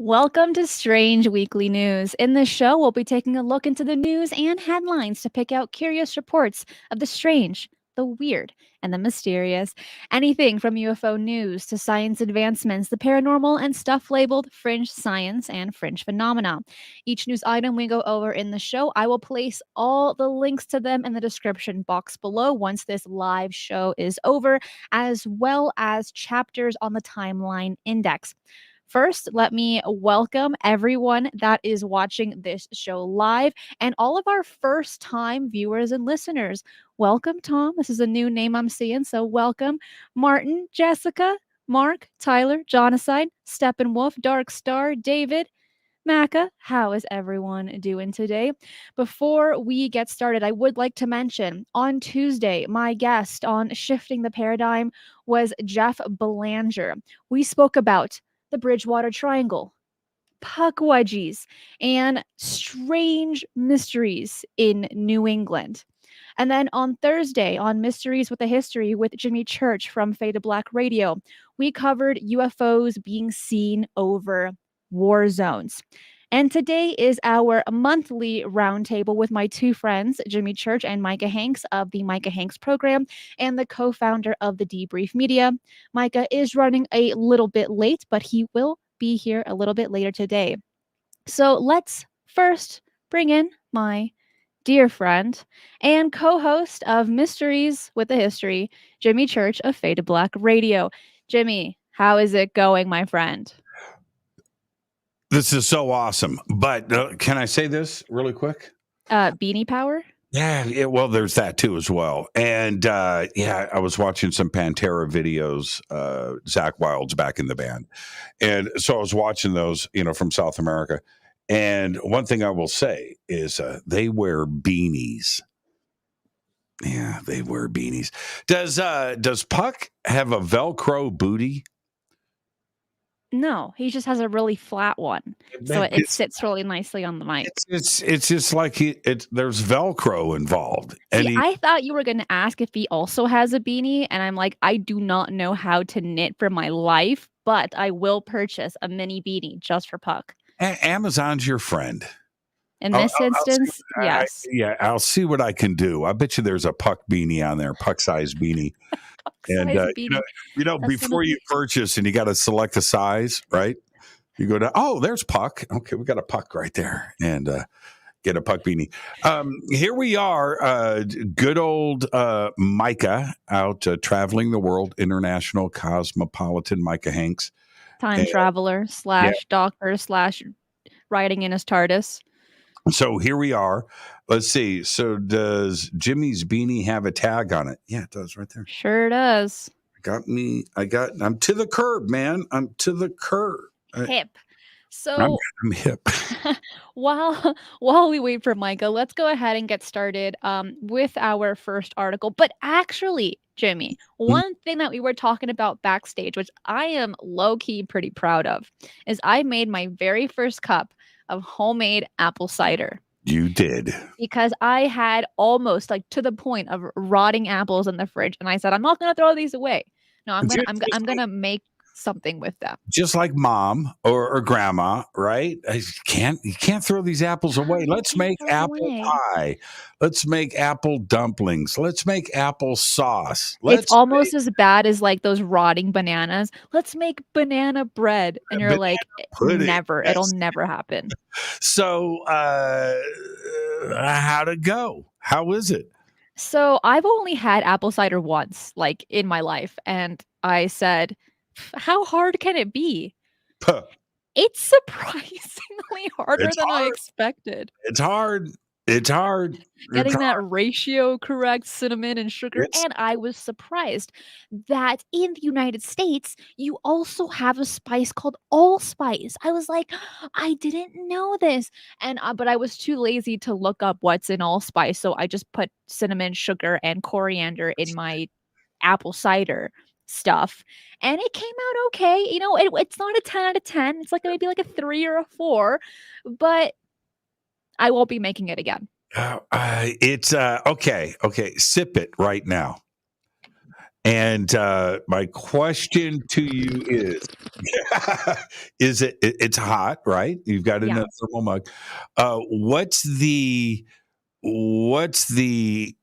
Welcome to Strange Weekly News. In this show, we'll be taking a look into the news and headlines to pick out curious reports of the strange, the weird, and the mysterious. Anything from UFO news to science advancements, the paranormal, and stuff labeled Fringe Science and Fringe Phenomena. Each news item we go over in the show, I will place all the links to them in the description box below once this live show is over, as well as chapters on the timeline index. First, let me welcome everyone that is watching this show live and all of our first time viewers and listeners. Welcome, Tom. This is a new name I'm seeing, so welcome. Martin, Jessica, Mark, Tyler, Jonaside, Steppenwolf, Dark Star, David, Micah. How is everyone doing today? Before we get started, I would like to mention on Tuesday, my guest on Shifting the Paradigm was Jeff Belanger. We spoke about the Bridgewater Triangle, puckwudgies, and strange mysteries in New England. And then on Thursday, on Mysteries with a History with Jimmy Church from Fade to Black Radio, we covered UFOs being seen over war zones. And today is our monthly roundtable with my two friends, Jimmy Church and Micah Hanks of the Micah Hanks program and the co-founder of the Debrief Media. Micah is running a little bit late, but he will be here a little bit later today. So let's first bring in my dear friend and co-host of Mysteries with a History, Jimmy Church of Fade to Black Radio. Jimmy, how is it going, my friend? This is so awesome. But can I say this really quick? Beanie power? Yeah, well, there's that too as well. And I was watching some Pantera videos, Zach Wilde's back in the band. And so I was watching those, from South America. And one thing I will say is they wear beanies. Yeah, they wear beanies. Does Puck have a Velcro booty? No, he just has a really flat one, so it sits really nicely on the mic. It's just like there's Velcro involved. See, I thought you were going to ask if he also has a beanie, and I'm like, I do not know how to knit for my life, but I will purchase a mini beanie just for Puck. Amazon's your friend. In this instance, yes. I'll see what I can do. I bet you there's a Puck beanie on there, Puck-sized beanie. Before you purchase, and you got to select the size, right? You go to, there's Puck. Okay, we got a Puck right there, and get a Puck beanie. Here we are, good old Micah out traveling the world, international cosmopolitan Micah Hanks. Time traveler / doctor / riding in his TARDIS. So here we are. Let's see. So does Jimmy's beanie have a tag on it? Yeah, it does right there. Sure does. I'm to the curb, man. I'm to the curb. Hip. So I'm hip. while we wait for Micah, let's go ahead and get started with our first article. But actually, Jimmy, one thing that we were talking about backstage, which I am low-key pretty proud of, is I made my very first cup of homemade apple cider. You did. Because I had almost to the point of rotting apples in the fridge, and I said, I'm not going to throw these away. No, I'm going to make something with them. Just like mom or grandma, right? You can't throw these apples away. Let's make apple pie. Let's make apple dumplings. Let's make apple sauce. It's almost as bad as those rotting bananas. Let's make banana bread. And you're like, never. It'll never happen. So how'd it go? How is it? So I've only had apple cider once, in my life. And I said, how hard can it be? It's surprisingly harder than I expected. It's hard. Getting that ratio correct, cinnamon and sugar. And I was surprised that in the United States, you also have a spice called allspice. I was like, I didn't know this. And but I was too lazy to look up what's in allspice. So I just put cinnamon, sugar, and coriander in my apple cider stuff, and it came out okay. It's not a 10 out of 10. It's maybe a 3 or a 4, but I won't be making it again. It's okay. Sip it right now. And my question to you is it's hot, right? You've got it in Yeah. a thermal mug. What's the what's the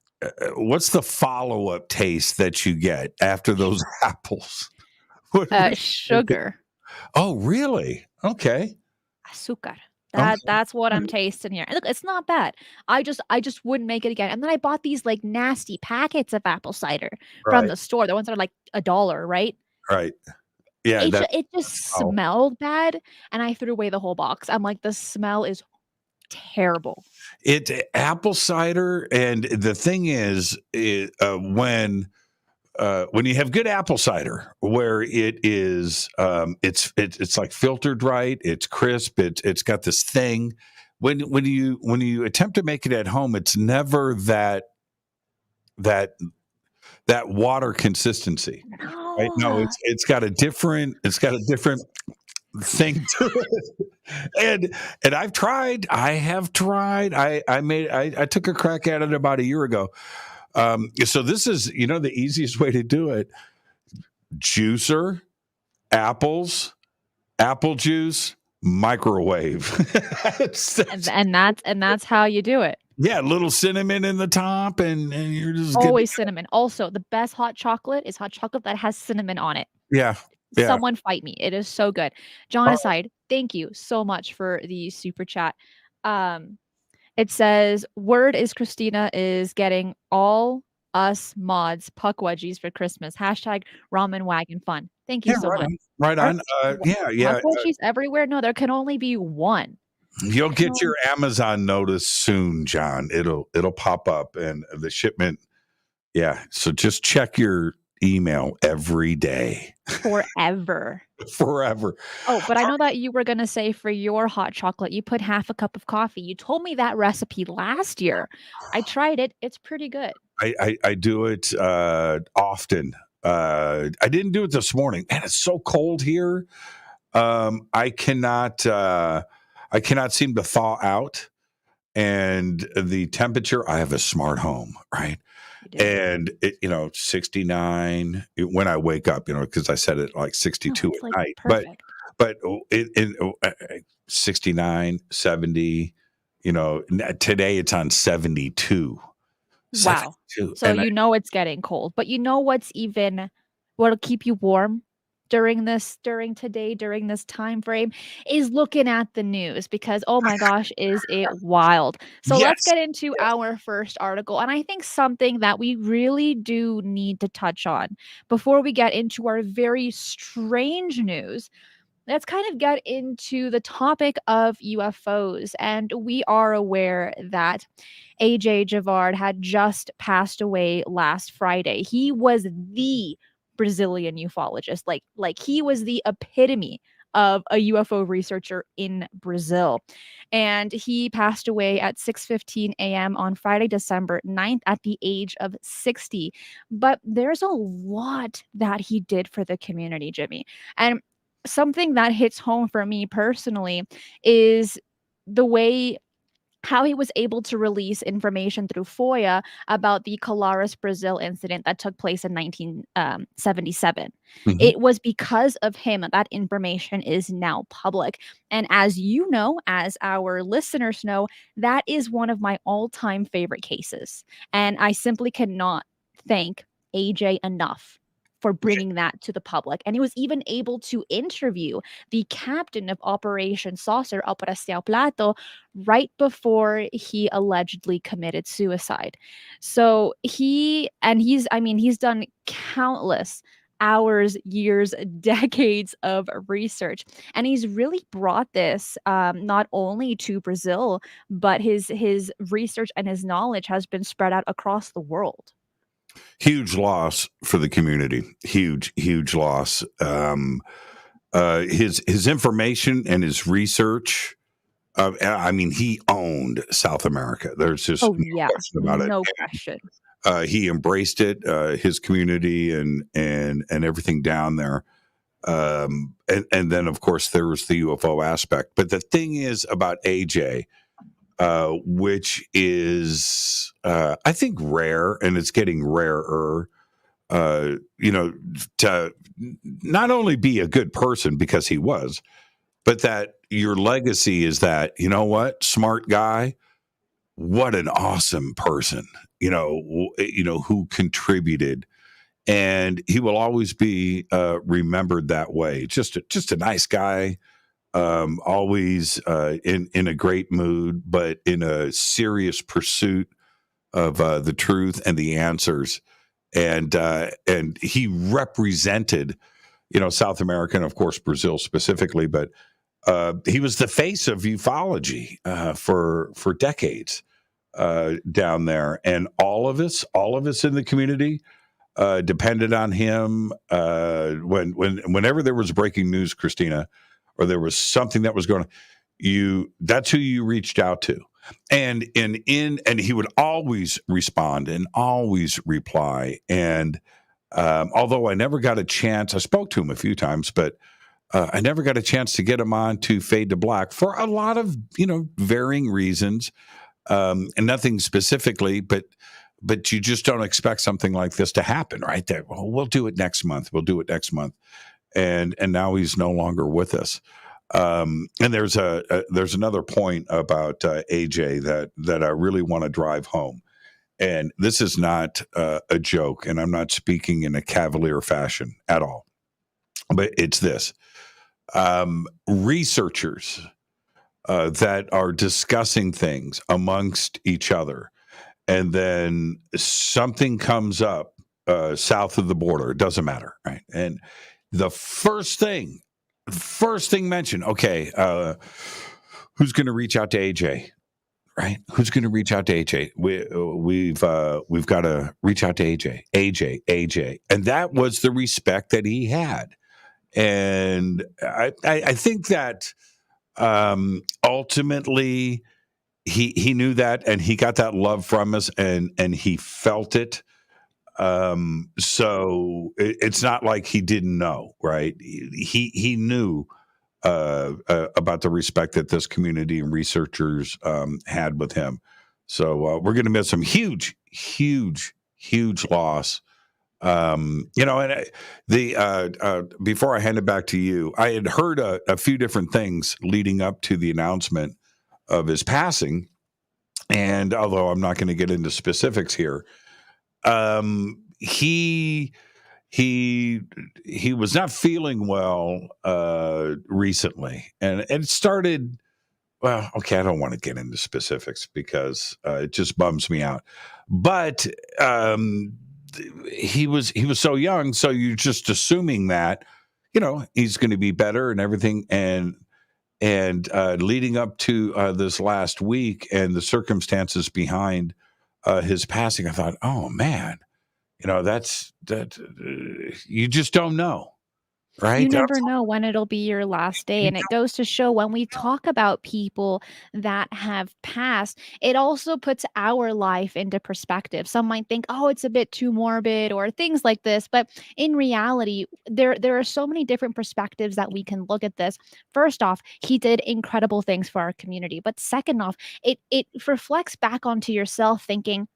what's the follow-up taste that you get after those apples? What is it? Sugar. Oh, really? Okay. Azúcar. Okay. That's what I'm tasting here. And look, it's not bad. I just wouldn't make it again. And then I bought these like nasty packets of apple cider from Right. the store. The ones that are like $1, right? Right. Yeah, It that it just oh, smelled bad, and I threw away the whole box. I'm like, the smell is terrible. it apple cider, and the thing is, when you have good apple cider, where it is, it's like filtered right, it's crisp, it's got this thing. When you attempt to make it at home, it's never that that water consistency, right? No, No. it's got a different thing to it. And I have tried. I took a crack at it about a year ago. So this is, the easiest way to do it. Juicer, apples, apple juice, microwave. And that's how you do it. Yeah, a little cinnamon in the top, and you're just good. Always cinnamon. Also, the best hot chocolate is hot chocolate that has cinnamon on it. Yeah, yeah. Someone fight me. It is so good. John Oh, aside, thank you so much for the super chat. Um, it says, word is Christina is getting all us mods puck wedgies for Christmas. Hashtag ramen wagon fun. Thank you yeah, so right much. on, right Are on. Yeah, puck yeah. wedgies everywhere? No, there can only be one. You'll There can get only your Amazon notice soon, John. It'll pop up, and the shipment. Yeah, so just check your email every day, forever. forever. Oh, but I know that you were gonna say for your hot chocolate, you put half a cup of coffee. You told me that recipe last year. I tried it. It's pretty good. I do it often. I didn't do it this morning. Man, it's so cold here. I cannot seem to thaw out, and the temperature. I have a smart home, right? You do. And 69 when I wake up, because I set it like No, 62 it's like at night. But perfect. but 69, 70. Today it's on 72. Wow. 72. So you know it's getting cold, but you know what'll keep you warm during this time frame is looking at the news because oh my gosh, is it wild. So let's Yes. get into our first article and I think something that we really do need to touch on before we get into our very strange news. Let's kind of get into the topic of UFOs. And we are aware that AJ Gevaerd had just passed away last Friday. He was the Brazilian ufologist. Like he was the epitome of a UFO researcher in Brazil. And he passed away at 6:15 a.m. on Friday, December 9th at the age of 60. But there's a lot that he did for the community, Jimmy. And something that hits home for me personally is the way how he was able to release information through FOIA about the Colares, Brazil incident that took place in 1977. Mhm. It was because of him that information is now public. And as you know, as our listeners know, that is one of my all time favorite cases. And I simply cannot thank AJ enough for bringing that to the public. And he was even able to interview the captain of Operation Saucer, Operação Plato, right before he allegedly committed suicide. So he's done countless hours, years, decades of research, and he's really brought this not only to Brazil, but his research and his knowledge has been spread out across the world. Huge loss for the community. Huge loss. His information and his research. I mean, he owned South America. There's just Oh no yeah, question about it. no question. He embraced it, his community and everything down there. And then of course there was the UFO aspect. But the thing is about AJ, which is I think rare, and it's getting rarer. you know, to not only be a good person because he was, but that your legacy is that, you know what, smart guy, what an awesome person, who contributed, and he will always be remembered that way. Just a nice guy, always in a great mood, but in a serious pursuit of the truth and the answers. And he represented, South America and of course Brazil specifically, but he was the face of ufology for decades down there, and all of us in the community depended on him. Whenever there was breaking news, Christina, or there was something that was going on, that's who you reached out to. And he would always respond and always reply. And although I never got a chance, I spoke to him a few times, but I never got a chance to get him on to Fade to Black for a lot of varying reasons, and nothing specifically, but you just don't expect something like this to happen, right? That we'll do it next month. We'll do it next month, and now he's no longer with us. And there's another point about AJ that I really want to drive home, and this is not a joke, and I'm not speaking in a cavalier fashion at all, but it's this: researchers that are discussing things amongst each other, and then something comes up south of the border. It doesn't matter, right? And the first thing mentioned, okay, who's going to reach out to AJ, right? Who's going to reach out to AJ? We've got to reach out to AJ, and that was the respect that he had, and I think that ultimately he knew that, and he got that love from us, and he felt it. So it's not like he didn't know, right? He knew about the respect that this community and researchers had with him. So we're going to miss him. Huge loss. Before I hand it back to you, I had heard a few different things leading up to the announcement of his passing, and although I'm not going to get into specifics here, he was not feeling well recently, and it started. Well, okay, I don't want to get into specifics because it just bums me out. But he was so young, so you're just assuming that he's going to be better and everything, and leading up to this last week and the circumstances behind his passing, I thought, oh man, you just don't know. Right? You never know when it'll be your last day, and it goes to show when we talk about people that have passed, it also puts our life into perspective. Some might think, "Oh, it's a bit too morbid," or things like this, but in reality, there are so many different perspectives that we can look at this. First off, he did incredible things for our community, but second off, it reflects back onto yourself thinking,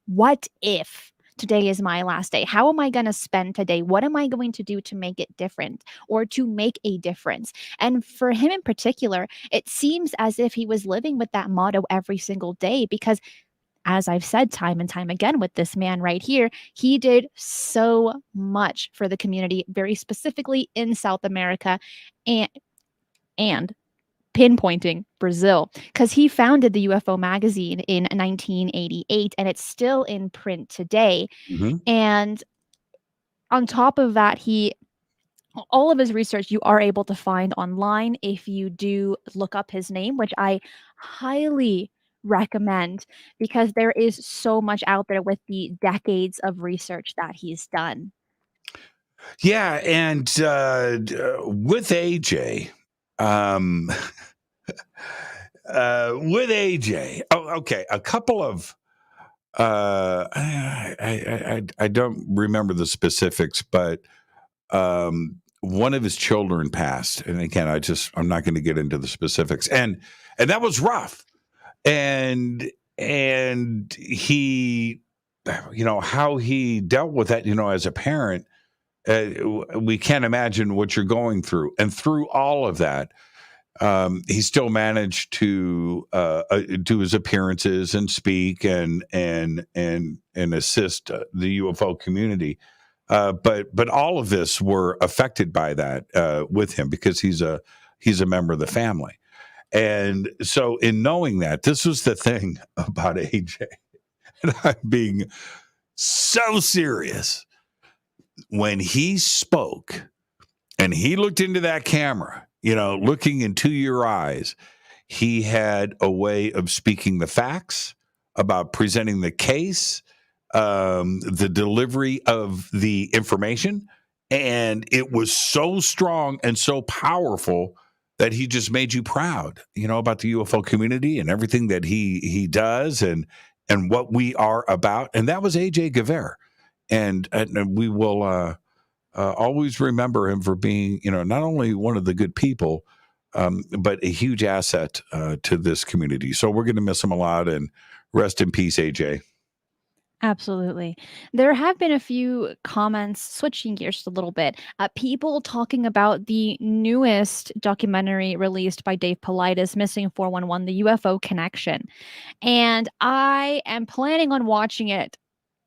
what if today is my last day? How am I going to spend today? What am I going to do to make it different or to make a difference? And for him in particular, it seems as if he was living with that motto every single day because, as I've said time and time again with this man right here, he did so much for the community, very specifically in South America and pinpointing Brazil, because he founded the UFO magazine in 1988 and it's still in print today. Mm-hmm. And on top of that, all of his research you are able to find online if you do look up his name, which I highly recommend because there is so much out there with the decades of research that he's done. Yeah, and with AJ, okay, a couple of I don't remember the specifics, but one of his children passed, and again, I'm not going to get into the specifics, and that was rough, and he how he dealt with that, as a parent. We can't imagine what you're going through. And through all of that, he still managed to do his appearances and speak and assist the UFO community. But all of this were affected by that with him because he's a member of the family. And so in knowing that, this was the thing about AJ, and I'm being so serious. When he spoke and he looked into that camera, looking into your eyes, he had a way of speaking the facts about presenting the case, the delivery of the information. And it was so strong and so powerful that he just made you proud, about the UFO community and everything that he does and what we are about. And that was AJ Gevaerd. And we will always remember him for being, not only one of the good people, but a huge asset to this community. So we're going to miss him a lot, and rest in peace, AJ. Absolutely. There have been a few comments, switching gears just a little bit, people talking about the newest documentary released by Dave Paulides, Missing 411, the UFO Connection. And I am planning on watching it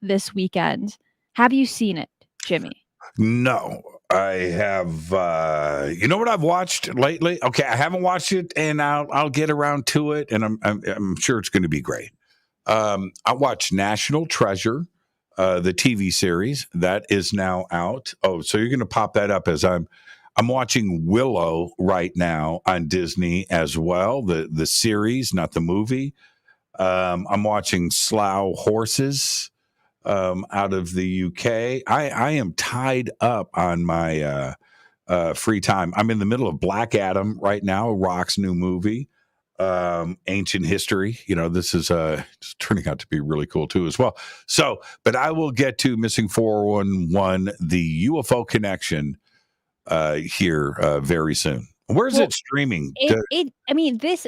this weekend. Have you seen it, Jimmy? No, I have. You know what I've watched lately? Okay, I haven't watched it, and I'll get around to it, and I'm sure it's going to be great. I watched National Treasure, the TV series that is now out. Oh, so you're going to pop that up as I'm watching Willow right now on Disney as well. The series, not the movie. I'm watching Slough Horses out of the UK. I am tied up on my free time. I'm in the middle of Black Adam right now, Rock's new movie. Ancient history. This is it's turning out to be really cool too as well. So, but I will get to Missing 411, the UFO Connection here very soon. Where's it streaming?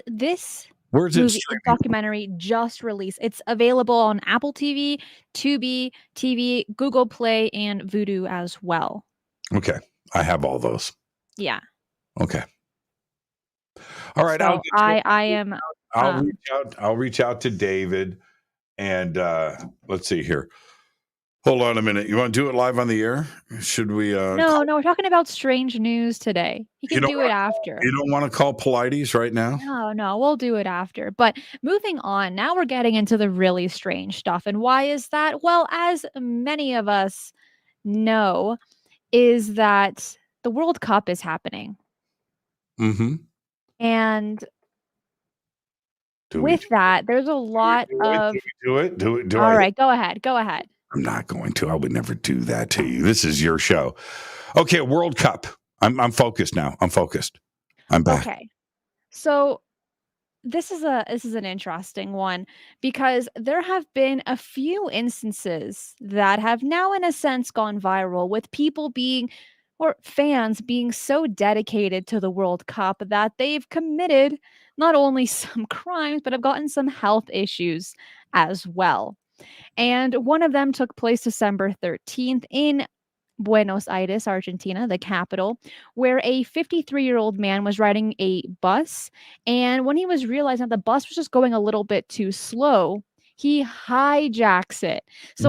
This Where's it movie streaming? documentary just released. It's available on Apple TV, Tubi TV, Google Play, and Vudu as well. Okay, I have all those. Yeah. Okay. All right. So I'll reach out to David, and let's see here. Hold on a minute. You want to do it live on the air? Should we? No, we're talking about strange news today. You can do it after. You don't want to call Paulides right now? No, we'll do it after. But moving on, now we're getting into the really strange stuff. And why is that? Well, as many of us know, is that the World Cup is happening. Mm-hmm. And with that, there's a lot of... Do it. All right, go ahead. I'm not going to. I would never do that to you. This is your show. Okay, World Cup. I'm focused now. I'm focused. I'm back. Okay. So this is an interesting one because there have been a few instances that have now in a sense gone viral with people fans being so dedicated to the World Cup that they've committed not only some crimes but have gotten some health issues as well. And one of them took place December 13th in Buenos Aires, Argentina, the capital, where a 53-year-old man was riding a bus. And when he was realizing that the bus was just going a little bit too slow, he hijacks it. So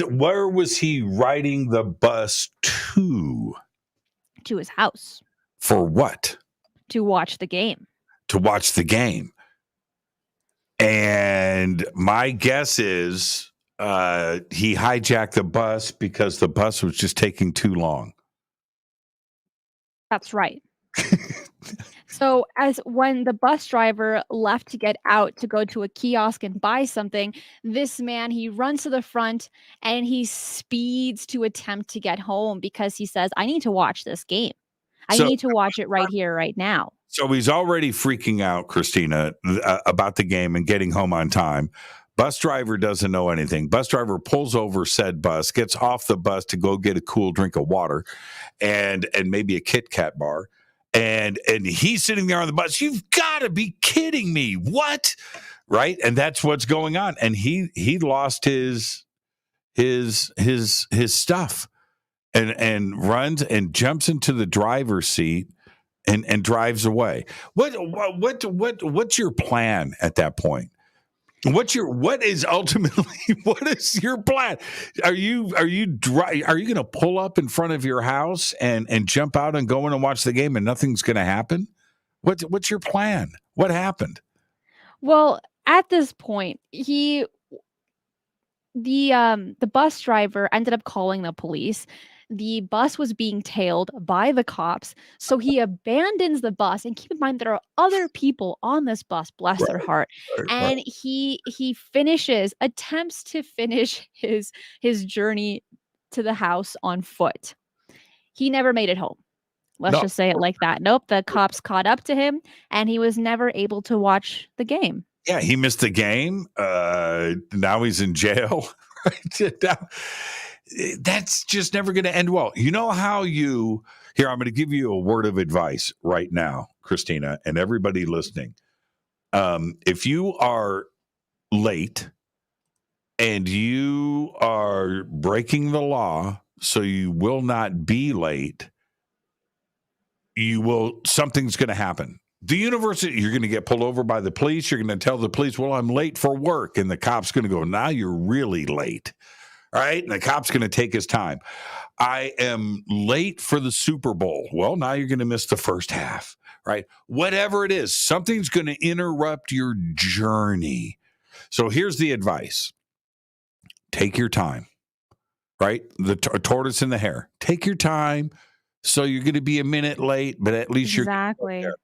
where was he riding the bus to? To his house. For what? To watch the game. And my guess is he hijacked the bus because the bus was just taking too long. That's right. So when the bus driver left to get out to go to a kiosk and buy something, this man, he runs to the front and he speeds to attempt to get home because he says, I need to watch this game. I need to watch it right here, right now. So he's already freaking out, Cristina, about the game and getting home on time. Bus driver doesn't know anything. Bus driver pulls over said bus, gets off the bus to go get a cool drink of water and maybe a Kit Kat bar. And he's sitting there on the bus. You've got to be kidding me. What? right? And that's what's going on. And he lost his stuff and runs and jumps into the driver's seat and drives away. What's your plan at that point? What is ultimately what is your plan? Are you going to pull up in front of your house and jump out and go in and watch the game and nothing's going to happen? What's your plan? What happened? Well, at this point, the bus driver ended up calling the police. The bus was being tailed by the cops, so he abandons the bus. And keep in mind, there are other people on this bus, bless their Right, heart. right. And he attempts to finish his journey to the house on foot. He never made it home. Let's No, just say it like that. Nope, the cops caught up to him, and he was never able to watch the game. yeah, he missed the game. Now he's in jail. Right? That's just never going to end well. You know how here, I'm going to give you a word of advice right now, Cristina, and everybody listening. If you are late and you are breaking the law, so you will not be late, something's going to happen. The university, you're going to get pulled over by the police. You're going to tell the police, well, I'm late for work. And the cop's going to go, now you're really late. All right. And the cop's going to take his time. I am late for the Super Bowl. Well, now you're going to miss the first half. Right. Whatever it is, something's going to interrupt your journey. So here's the advice. Take your time. Right. The tortoise and the hare. Take your time. So you're going to be a minute late, but at least Exactly. you're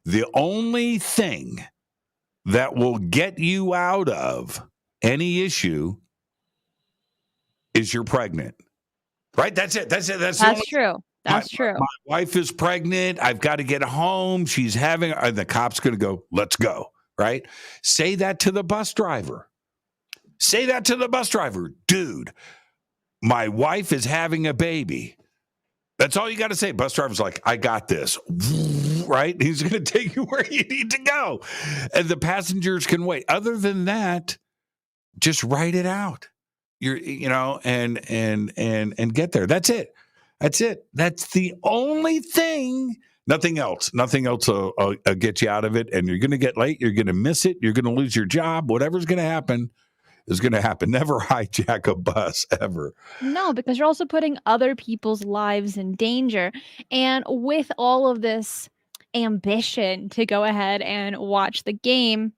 the only thing that will get you out of any issue is you're pregnant. Right? That's it. That's true. That's true. My wife is pregnant. I've got to get home. She's having, and the cop's going to go, let's go. Right? Say that to the bus driver. Say that to the bus driver. Dude, my wife is having a baby. That's all you got to say. Bus driver's like, I got this. Right? He's going to take you where you need to go. And the passengers can wait. Other than that, just write it out. And get there. That's it. That's the only thing. Nothing else. Nothing else will get you out of it. And you're going to get late. You're going to miss it. You're going to lose your job. Whatever's going to happen is going to happen. Never hijack a bus ever. No, because you're also putting other people's lives in danger. And with all of this ambition to go ahead and watch the game,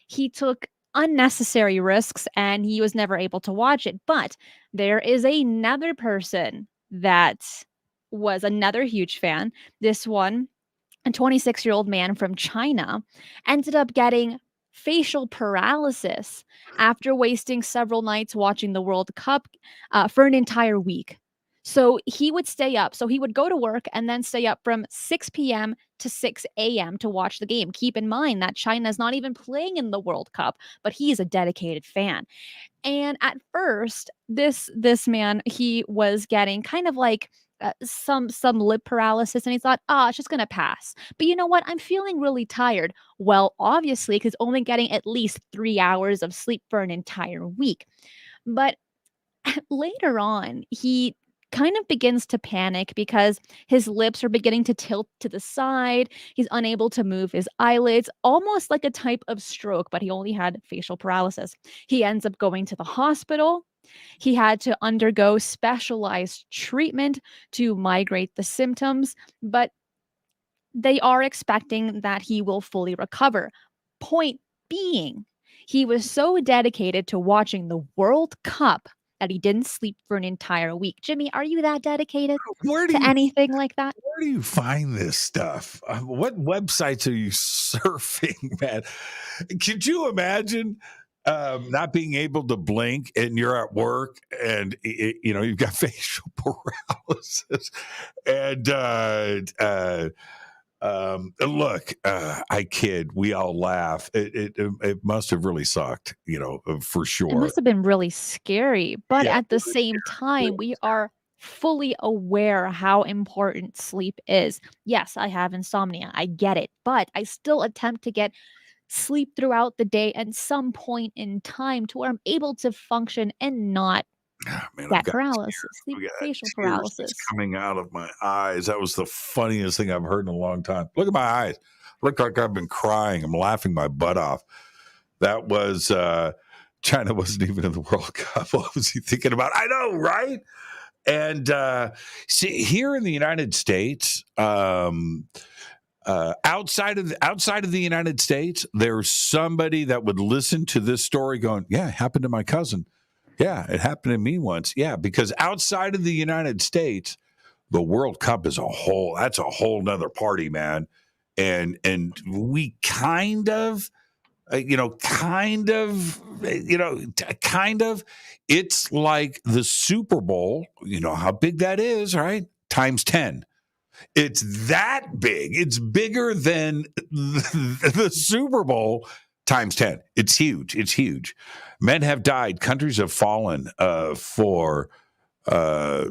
he took unnecessary risks and he was never able to watch it. But there is another person that was another huge fan. This one, a 26-year-old man from China, ended up getting facial paralysis after wasting several nights watching the World Cup for an entire week. So he would stay up. So he would go to work and then stay up from 6 p.m. to 6 a.m. to watch the game. Keep in mind that China is not even playing in the World Cup, but he is a dedicated fan. And at first, this man, he was getting kind of like some lip paralysis, and he thought, it's just gonna pass. But you know what? I'm feeling really tired. Well, obviously, because only getting at least 3 hours of sleep for an entire week. But later on, he kind of begins to panic because his lips are beginning to tilt to the side. He's unable to move his eyelids, almost like a type of stroke, but he only had facial paralysis. He ends up going to the hospital. He had to undergo specialized treatment to migrate the symptoms, but they are expecting that he will fully recover. Point being, he was so dedicated to watching the World Cup that he didn't sleep for an entire week. Jimmy, are you that dedicated to anything like that? Where do you find this stuff? What websites are you surfing, man? Could you imagine not being able to blink and you're at work and you've got facial paralysis and look, I kid. We all laugh. It must have really sucked, for sure. It must have been really scary. But at the same time, we are fully aware how important sleep is. Yes, I have insomnia. I get it. But I still attempt to get sleep throughout the day at some point in time to where I'm able to function and not Man, I've get got paralysis, sleep I've got facial tears just paralysis. coming out of my eyes. That was the funniest thing I've heard in a long time. Look at my eyes. Look like I've been crying. I'm laughing my butt off. That was China wasn't even in the World Cup. What was he thinking about? I know, right? And see, here in the United States, outside of the United States, there's somebody that would listen to this story, going, "Yeah, it happened to my cousin. Yeah, it happened to me once. Yeah," because outside of the United States, the World Cup is that's a whole nother party, man. And we kind of it's like the Super Bowl, you know how big that is, right? Times 10. It's that big. It's bigger than the Super Bowl times 10. It's huge. It's huge. Men have died. Countries have fallen for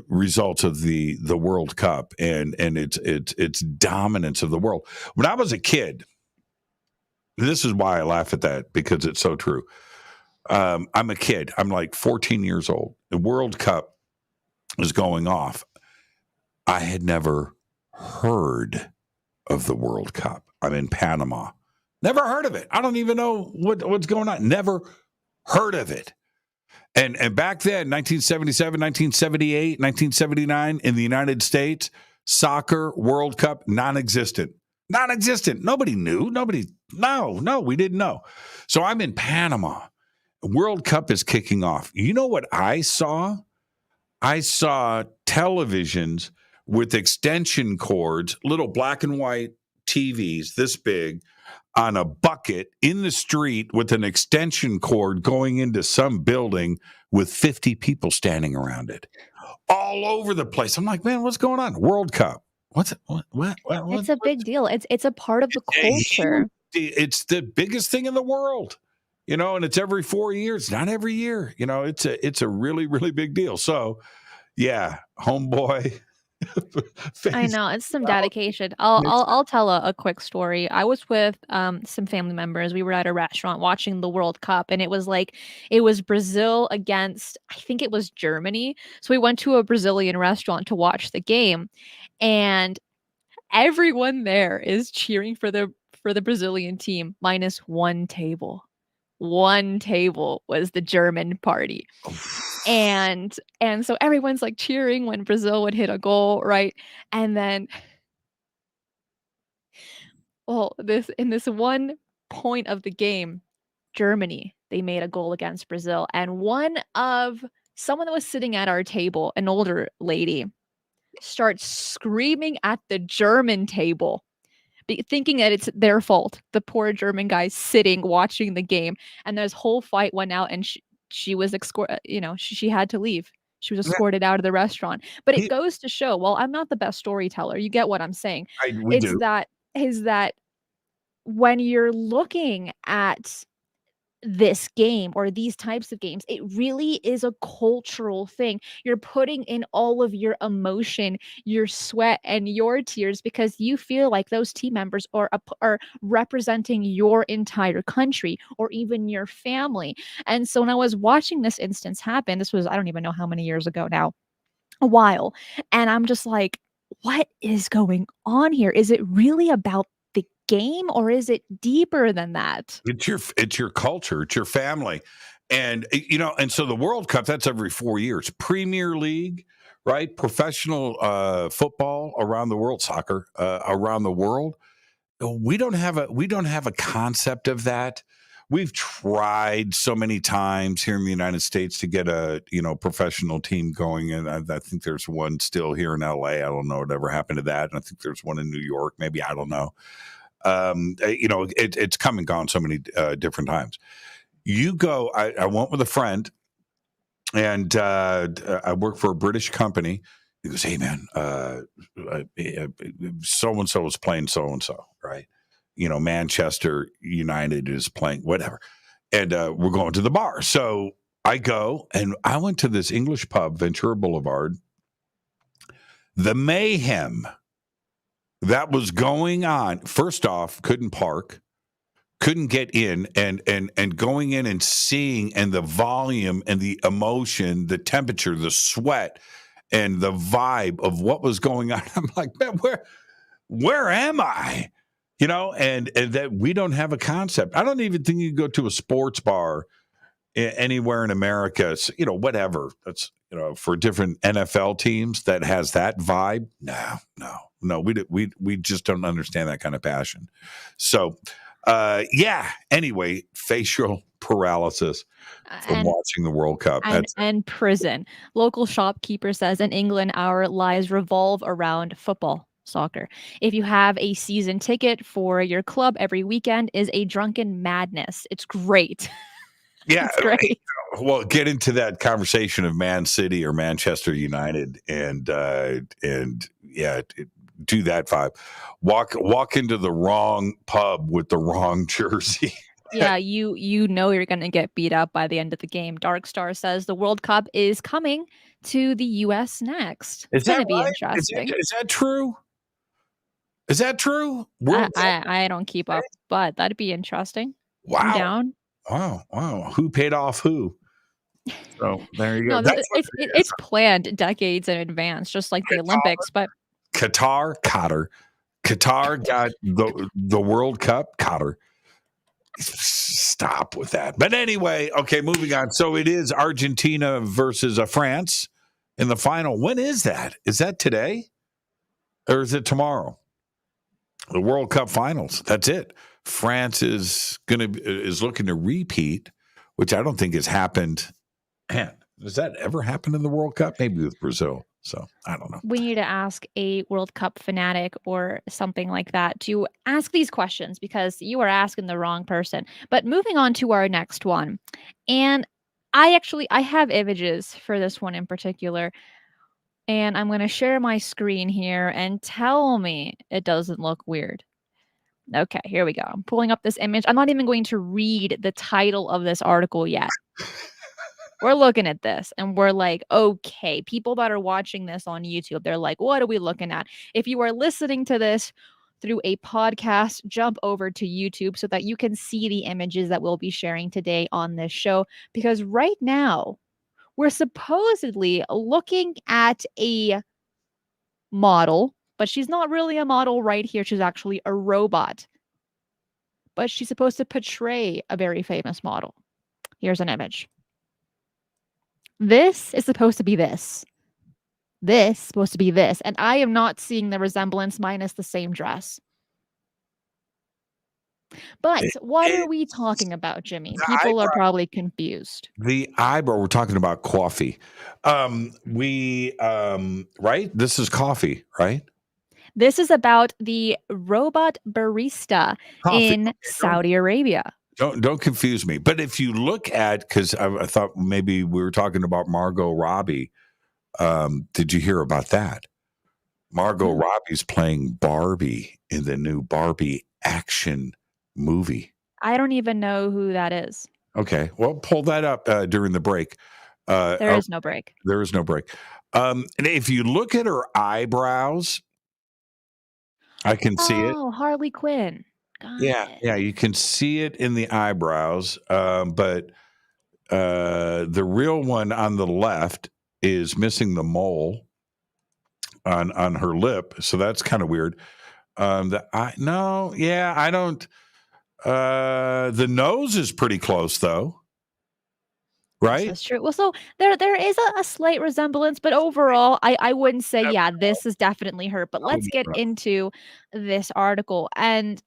results of the World Cup and its dominance of the world. When I was a kid, this is why I laugh at that, because it's so true. I'm a kid. I'm like 14 years old. The World Cup is going off. I had never heard of the World Cup. I'm in Panama. Never heard of it. I don't even know what's going on. Never heard of it. And back then, 1977, 1978, 1979, in the United States, soccer World Cup, non-existent. Non-existent. Nobody knew. No, we didn't know. So I'm in Panama. World Cup is kicking off. You know what I saw? I saw televisions with extension cords, little black and white TVs this big, on a bucket in the street with an extension cord going into some building with 50 people standing around it all over the place. I'm like, man, what's going on? World Cup. What's it? It's a big deal. It's a part of the culture. It's the biggest thing in the world, and it's every 4 years, not every year. It's a really, really big deal. So, yeah, homeboy. I know, it's some dedication. I'll tell a quick story. I was with some family members. We were at a restaurant watching the World Cup, and it was Brazil against, I think it was Germany. So we went to a Brazilian restaurant to watch the game, and everyone there is cheering for the Brazilian team minus one table. One table was the German party. And so everyone's like cheering when Brazil would hit a goal, right? And then this one point of the game, Germany, they made a goal against Brazil, and someone that was sitting at our table, an older lady, starts screaming at the German table, thinking that it's their fault. The poor German guy sitting watching the game, and this whole fight went out, and she was she had to leave. She was escorted out of the restaurant. But it goes to show, well, I'm not the best storyteller. You get what I'm saying. We It's do. that is that when you're looking at this game or these types of games, it really is a cultural thing. You're putting in all of your emotion, your sweat, and your tears because you feel like those team members are representing your entire country or even your family. And so when I was watching this instance happen, this was, I don't even know how many years ago now, a while, and I'm just like, what is going on here? Is it really about the game or is it deeper than that? It's your culture, it's your family. And and so the World Cup, that's every 4 years. Premier League, right? Professional football around the world, soccer around the world. We don't have a concept of that. We've tried so many times here in the United States to get a professional team going, and I think there's one still here in LA. I don't know whatever happened to that. And I think there's one in New York. Maybe, I don't know. It's come and gone so many different times. You go. I went with a friend, and I work for a British company. He goes, "Hey man, so and so is playing so and so, right? Manchester United is playing whatever, and we're going to the bar. So I go, and I went to this English pub, Ventura Boulevard. The mayhem that was going on. First off, couldn't park. couldn't get in, and going in and seeing, and the volume and the emotion, the temperature, the sweat, and the vibe of what was going on. I'm like, man, where am I? And that we don't have a concept. I don't even think you can go to a sports bar anywhere in America, whatever. That's, for different NFL teams that has that vibe. No, we just don't understand that kind of passion. So, yeah. Anyway, facial paralysis from And watching the World Cup. and prison. Local shopkeeper says in England, our lives revolve around football. Soccer. If you have a season ticket for your club every weekend is a drunken madness. It's great. Yeah, It's great. well, get into that conversation of Man City or Manchester United, and yeah, do that vibe. Walk into the wrong pub with the wrong jersey. Yeah, you know you're gonna get beat up by the end of the game. Dark Star says the World Cup is coming to the US next. It's Is that gonna be right? interesting. Is that true? Is that true? I don't keep up, but that'd be interesting. I'm Wow. down. Wow. Who paid off who? So there you go. No, That's what it's planned decades in advance, just like the Olympics. But Qatar, Qatar got the World Cup. Qatar. Stop with that. But anyway, okay, moving on. So it is Argentina versus France in the final. When is that? Is that today, or is it tomorrow? The World Cup finals. That's it. France is looking to repeat, which I don't think has happened. Man, does that ever happen in the World Cup? Maybe with Brazil. So I don't know. we need to ask a World Cup fanatic or something like that to ask these questions because you are asking the wrong person. But moving on to our next one. And I have images for this one in particular. And I'm going to share my screen here and tell me it doesn't look weird. Okay, here we go. I'm pulling up this image. I'm not even going to read the title of this article yet. We're looking at this and we're like, okay, people that are watching this on YouTube, they're like, what are we looking at? If you are listening to this through a podcast, jump over to YouTube so that you can see the images that we'll be sharing today on this show. Because right now, we're supposedly looking at a model, but she's not really a model right here. She's actually a robot. But she's supposed to portray a very famous model. Here's an image. This is supposed to be this. This is supposed to be this. And I am not seeing the resemblance minus the same dress. But what are we talking about, Jimmy? People are probably confused. The eyebrow, we're talking about coffee. Right? This is coffee, right? This is about the robot barista in Saudi Arabia. Don't confuse me. But if you look at, because I thought maybe we were talking about Margot Robbie. Did you hear about that? Margot Robbie's playing Barbie in the new Barbie action movie. I don't even know who that is. Okay, well, pull that up during the break. There is no break. There is no break. And if you look at her eyebrows, I can see it. Oh, Harley Quinn. Got it. Yeah, you can see it in the eyebrows. But the real one on the left is missing the mole on her lip, so that's kind of weird. I don't. The nose is pretty close, though. Right? That's true. Well, so there is a slight resemblance, but overall, I wouldn't say, yeah, this is definitely her. But let's get into this article. And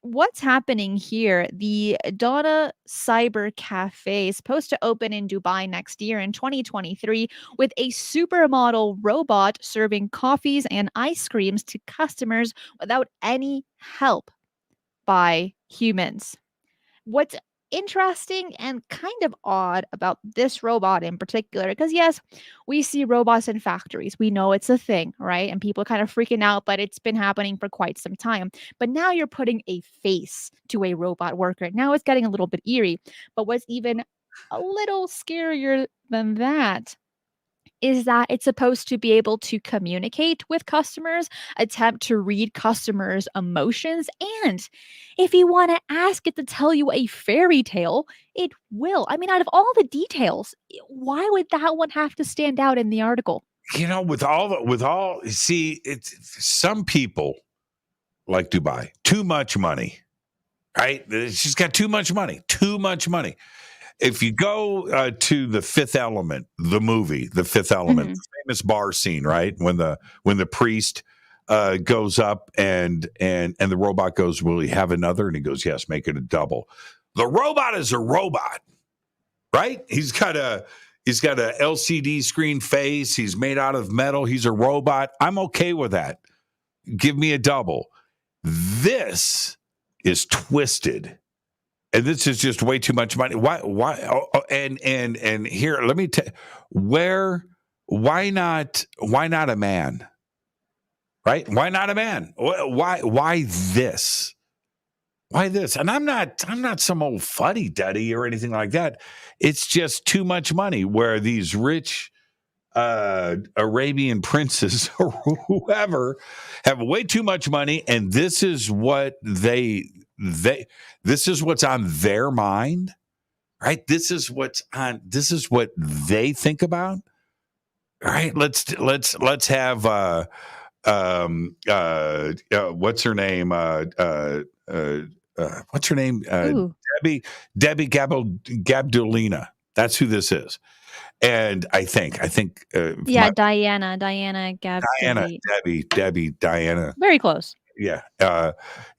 what's happening here? The Donna Cyber Cafe is supposed to open in Dubai next year in 2023 with a supermodel robot serving coffees and ice creams to customers without any help by humans. What's interesting and kind of odd about this robot in particular, because yes, we see robots in factories. We know it's a thing, right? And people are kind of freaking out, but it's been happening for quite some time. But now you're putting a face to a robot worker. Now it's getting a little bit eerie. But what's even a little scarier than that is that it's supposed to be able to communicate with customers, attempt to read customers' emotions, and if you want to ask it to tell you a fairy tale, it will. I mean, out of all the details, why would that one have to stand out in the article? See, it's some people like Dubai, too much money, right? She's got too much money, too much money. If you go to The Fifth Element, the movie, The Fifth Element, Mhm. the famous bar scene, right? When the priest goes up and the robot goes, "Will he have another?" And he goes, "Yes, make it a double." The robot is a robot, right? He's got a LCD screen face. He's made out of metal. He's a robot. I'm okay with that. Give me a double. This is twisted. And this is just way too much money. Why? And here, let me tell. Why not a man? Right? Why not a man? Why this? Why this? And I'm not some old fuddy duddy or anything like that. It's just too much money. Where these rich Arabian princes or whoever have way too much money, and this is what this is what's on their mind, right? This is what they think about. All right, let's have what's her name? What's her name? Ooh. Debbie Gabdolina. That's who this is. And I think Yeah, Diana Diana, Gabdeli. Diana, Very close. yeah,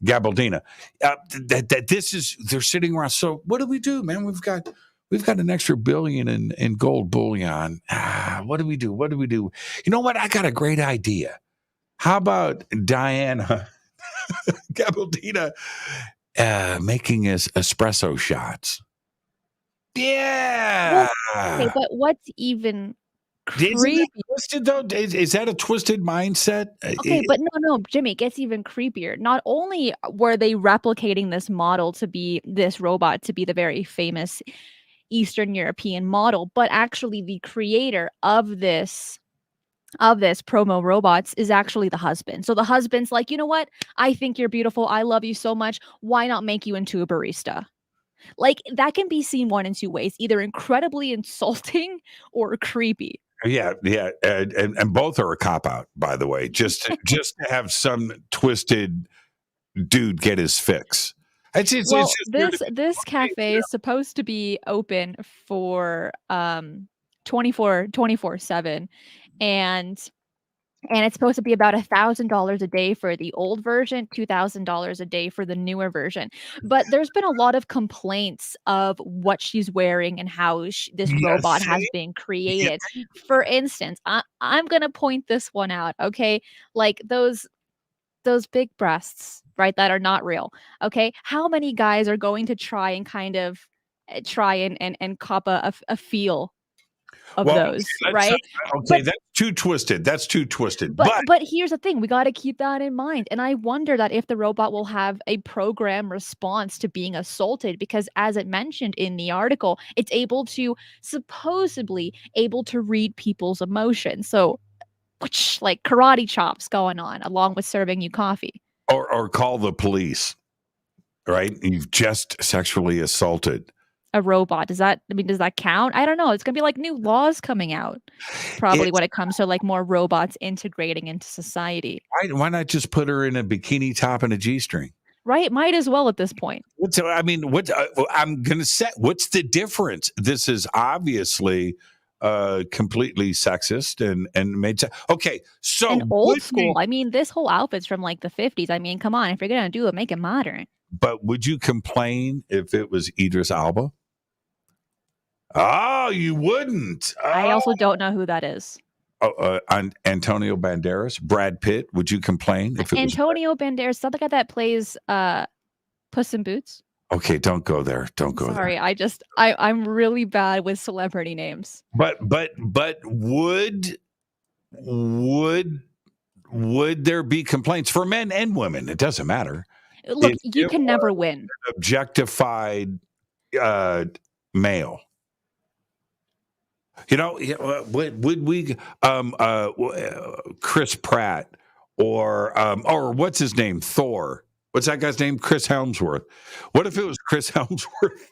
Gabaldina. This is they're sitting around. So what do, man? We've got an extra billion in gold bullion. What do we do? What do we do? You know what? I got a great idea. How about Diana Gabaldina making us espresso shots? Yeah. Well, okay, but what's even Isn't that creepy? twisted though? Is that a twisted mindset? Okay, but no, Jimmy, it gets even creepier. Not only were they replicating this model to be this robot to be the very famous Eastern European model, but actually the creator of this promo robots is actually the husband. So the husband's like, "You know what? I think you're beautiful. I love you so much. Why not make you into a barista?" Like that can be seen one in two ways, either incredibly insulting or creepy. Yeah, and both are a cop out, by the way. Just to have some twisted dude get his fix. It's Well, just weird. this cafe is supposed to be open for 24/7 and it's supposed to be about $1,000 a day for the old version, $2,000 a day for the newer version. But there's been a lot of complaints of what she's wearing and how this Yeah, robot has see? been Yeah. created. For instance, I'm gonna point this one out, okay? Like those big breasts, right, that are not real, okay? How many guys are going to try and kind of try and cop a feel of Well, those, right? okay, But that's too twisted. That's too twisted. but But but here's the thing, we gotta keep that in mind, and I wonder that if the robot will have a program response to being assaulted because as it mentioned in the article, it's able to supposedly able to read people's emotions. So, like karate chops going on along with serving you coffee. or call the police, right? You've just sexually assaulted. A robot, does that count? I don't know, it's gonna be like new laws coming out, probably It's when it comes to, like, more robots integrating into society. why not just put her in a bikini top and a G-string? Right? Might as well at this point. I'm going to say, what's the difference? This is obviously completely sexist and made sense. Okay, so And old school, I mean, this whole outfit's from, like, the '50s, I mean, come on, if you're gonna do it, make it modern. but would you complain if it was Idris Alba? Oh, you wouldn't. I also don't know who that is. Antonio Banderas, Brad Pitt. Would you complain if it was? Antonio Banderas, is that the guy that plays, Puss in Boots? Okay, don't go there. Don't go there. Sorry, I'm really bad with celebrity names. But would there be complaints for men and women? It doesn't matter. Look, If you it can never was win. objectified male. Would we Chris Pratt or what's his name? Thor. What's that guy's name? Chris Helmsworth. What if it was Chris Helmsworth?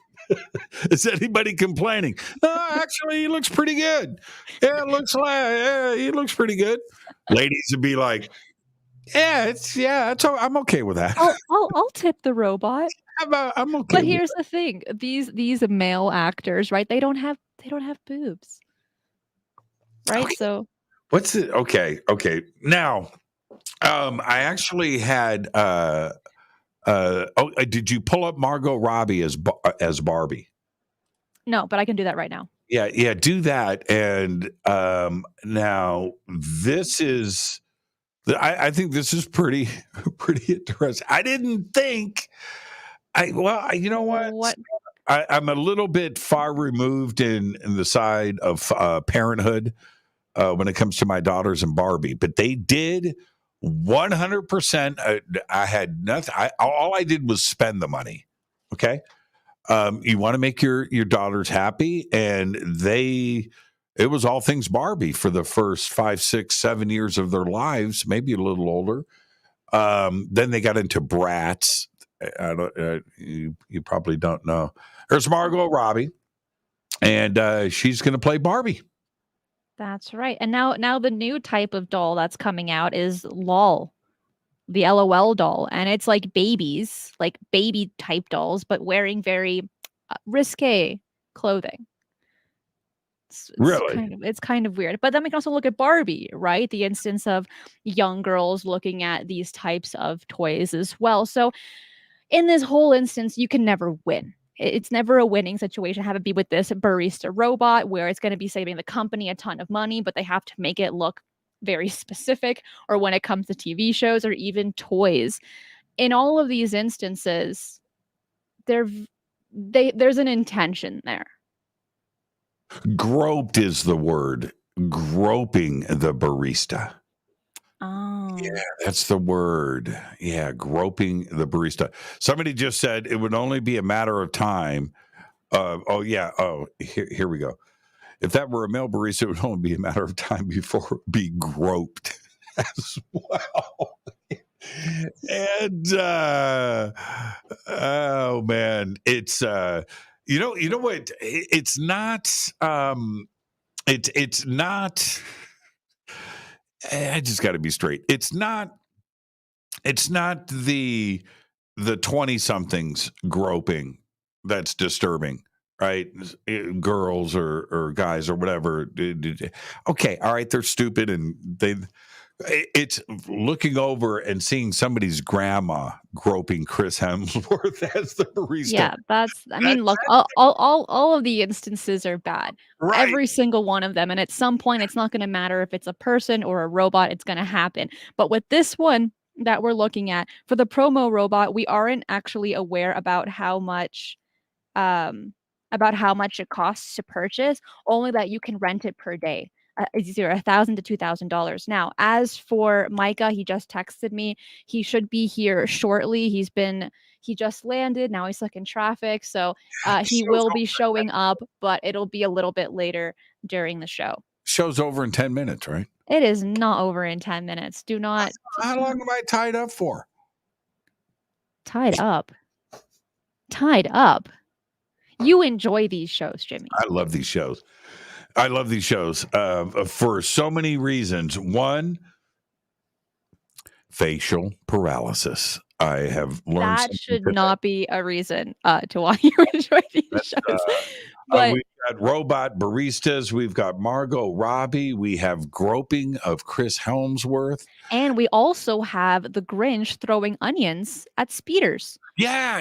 Is anybody complaining? Actually, he looks pretty good. Yeah, he looks pretty good. Ladies would be like, I'm okay with that. I'll tip the robot. I'm okay. But here's the thing: these male actors, right? They don't have boobs, right? Okay. So What's it? Okay. Now, I actually had. Did you pull up Margot Robbie as Barbie? no, but I can do that right now. Yeah, do that. And now this is. I think this is pretty interesting. I didn't think. You know what? I'm a little bit far removed in the side of parenthood when it comes to my daughters and Barbie, but they did 100%. I had nothing. All I did was spend the money. Okay. You want to make your daughters happy, and it was all things Barbie for the first 5, 6, 7 years of their lives, maybe a little older. Then they got into Bratz. You probably don't know. There's Margot Robbie, and she's going to play Barbie. That's right. And now the new type of doll that's coming out is LOL, the LOL doll, and it's like babies, like baby type dolls, but wearing very risque clothing. Really? It's kind of weird. But then we can also look at Barbie, right? The instance of young girls looking at these types of toys as well. So in this whole instance, you can never win. It's never a winning situation. Have it be with this barista robot where it's going to be saving the company a ton of money, but they have to make it look very specific, or when it comes to TV shows or even toys. In all of these instances, there's an intention there. Groped is the word. Groping the barista. Oh. Yeah, that's the word. Yeah, groping the barista. Somebody just said it would only be a matter of time. Here we go. If that were a male barista, it would only be a matter of time before it would be groped as well. And oh man, it's you know what? It's not. It's not. I just got to be straight. It's not the 20 somethings groping that's disturbing, right? Girls or guys or whatever. Okay, all right, they're stupid and it's looking over and seeing somebody's grandma groping Chris Hemsworth as the barista. Yeah, look, all of the instances are bad. Right. Every single one of them. And at some point, it's not going to matter if it's a person or a robot, it's going to happen. But with this one that we're looking at, for the promo robot, we aren't actually aware about how much it costs to purchase, only that you can rent it per day. It's either $1,000 to $2,000. Now, as for Micah, he just texted me. He should be here shortly. He just landed. Now he's stuck in traffic, so he will be showing up, but it'll be a little bit later during the show. Show's over in 10 minutes, right? It is not over in 10 minutes. Do not. How long am I tied up for? Tied up. Tied up. You enjoy these shows, Jimmy. I love these shows. For so many reasons. One, facial paralysis. I have learned that should not be a reason to why you enjoy these shows. But we've got robot baristas. We've got Margot Robbie. We have groping of Chris Helmsworth. And we also have the Grinch throwing onions at speeders. Yeah,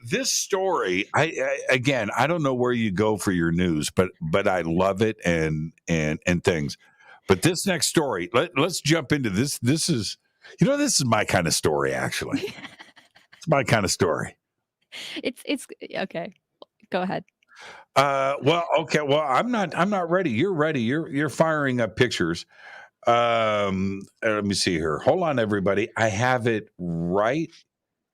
this story. I don't know where you go for your news, but I love it and things. But this next story, let's jump into this. This is my kind of story. Actually, it's my kind of story. It's okay. Go ahead. Okay. Well, I'm not ready. You're ready. You're firing up pictures. Let me see here. Hold on, everybody. I have it right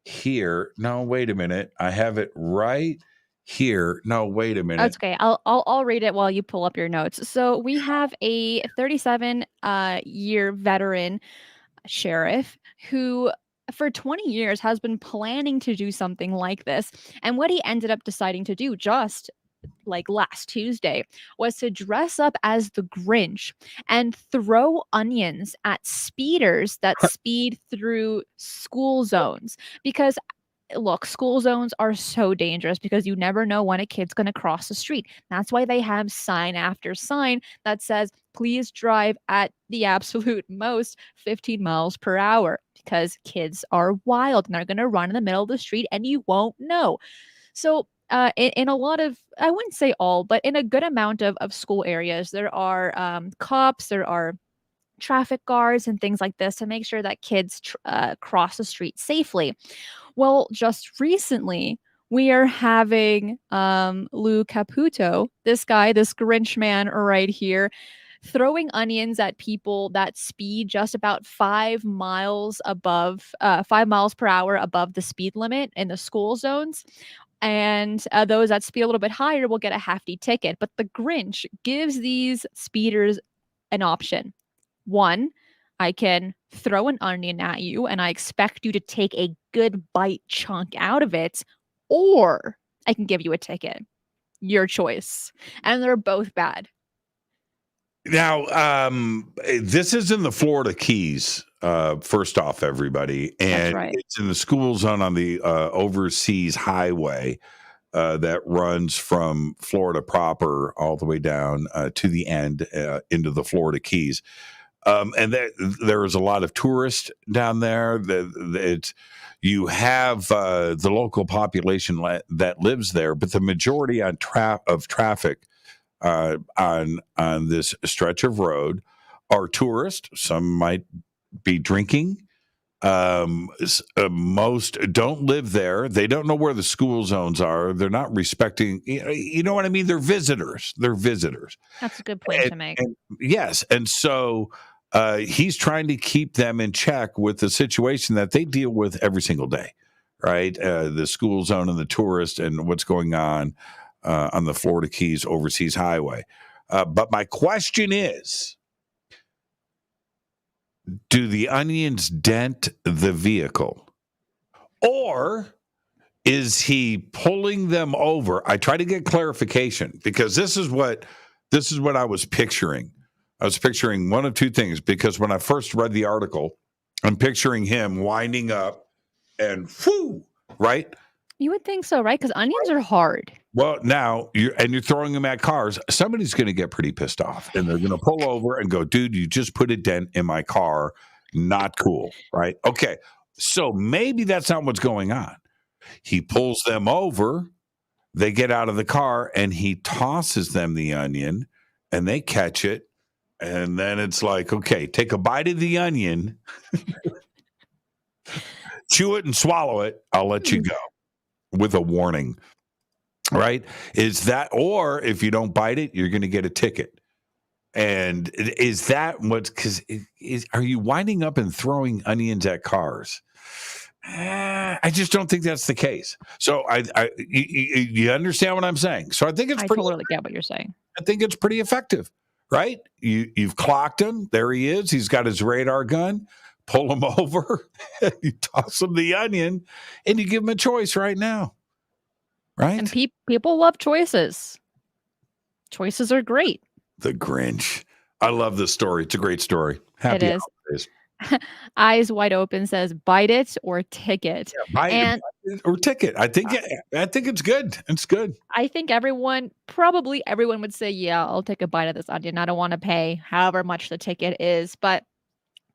here. No, wait a minute. I have it right here. No, wait a That's minute. okay. I'll read it while you pull up your notes. So we have a 37 year veteran sheriff who for 20 years has been planning to do something like this. And what he ended up deciding to do just like last Tuesday was to dress up as the Grinch and throw onions at speeders that speed through school zones because look, school zones are so dangerous because you never know when a kid's going to cross the street. That's why they have sign after sign that says, please drive at the absolute most 15 miles per hour because kids are wild and they're going to run in the middle of the street and you won't know. So, in a lot of, I wouldn't say all, but in a good amount of school areas, there are cops, there are traffic guards, and things like this to make sure that kids cross the street safely. Well, just recently, we are having Lou Caputo, this guy, this Grinch man right here, throwing onions at people that speed just about 5 miles above, 5 miles per hour above the speed limit in the school zones. And those that speed a little bit higher will get a hefty ticket. But the Grinch gives these speeders an option. One, I can throw an onion at you and I expect you to take a good bite chunk out of it, or I can give you a ticket. Your choice. And they're both bad. Now, this is in the Florida Keys. First off, everybody, That's and right. it's in the school zone on the overseas highway that runs from Florida proper all the way down to the end into the Florida Keys. And there is a lot of tourists down there. You have the local population that lives there, but the majority of traffic on this stretch of road are tourists. Some might be drinking. Most don't live there. They don't know where the school zones are. They're not respecting. You know what I mean? They're visitors. That's a good point to make. And yes, and so he's trying to keep them in check with the situation that they deal with every single day, right? The school zone and the tourist and what's going on the Florida Keys overseas highway. But my question is, do the onions dent the vehicle? Or is he pulling them over? I try to get clarification because this is what I was picturing. I was picturing one of two things because when I first read the article, I'm picturing him winding up and whoo, right? You would think so, right? Because onions are hard. Well, now you're throwing them at cars. Somebody's going to get pretty pissed off, and they're going to pull over and go, "Dude, you just put a dent in my car. Not cool, right?" Okay, so maybe that's not what's going on. He pulls them over. They get out of the car, and he tosses them the onion, and they catch it, and then it's like, okay, take a bite of the onion, chew it, and swallow it. I'll let you go with a warning. Right? Is that, or if you don't bite it, you're going to get a ticket. And is that what, because are you winding up and throwing onions at cars? I just don't think that's the case. So you understand what I'm saying? So I think it's totally get what you're saying. I think it's pretty effective, right? You've clocked him. There he is. He's got his radar gun. Pull him over. You toss him the onion and you give him a choice right now. Right? And people love choices. Choices are great. The Grinch. I love this story. It's a great story. Happy it is. holidays. Eyes wide open says, bite it or ticket. Yeah, bite it or ticket. I think it's good. It's good. I think probably everyone would say, yeah, I'll take a bite of this onion. I don't want to pay however much the ticket is. But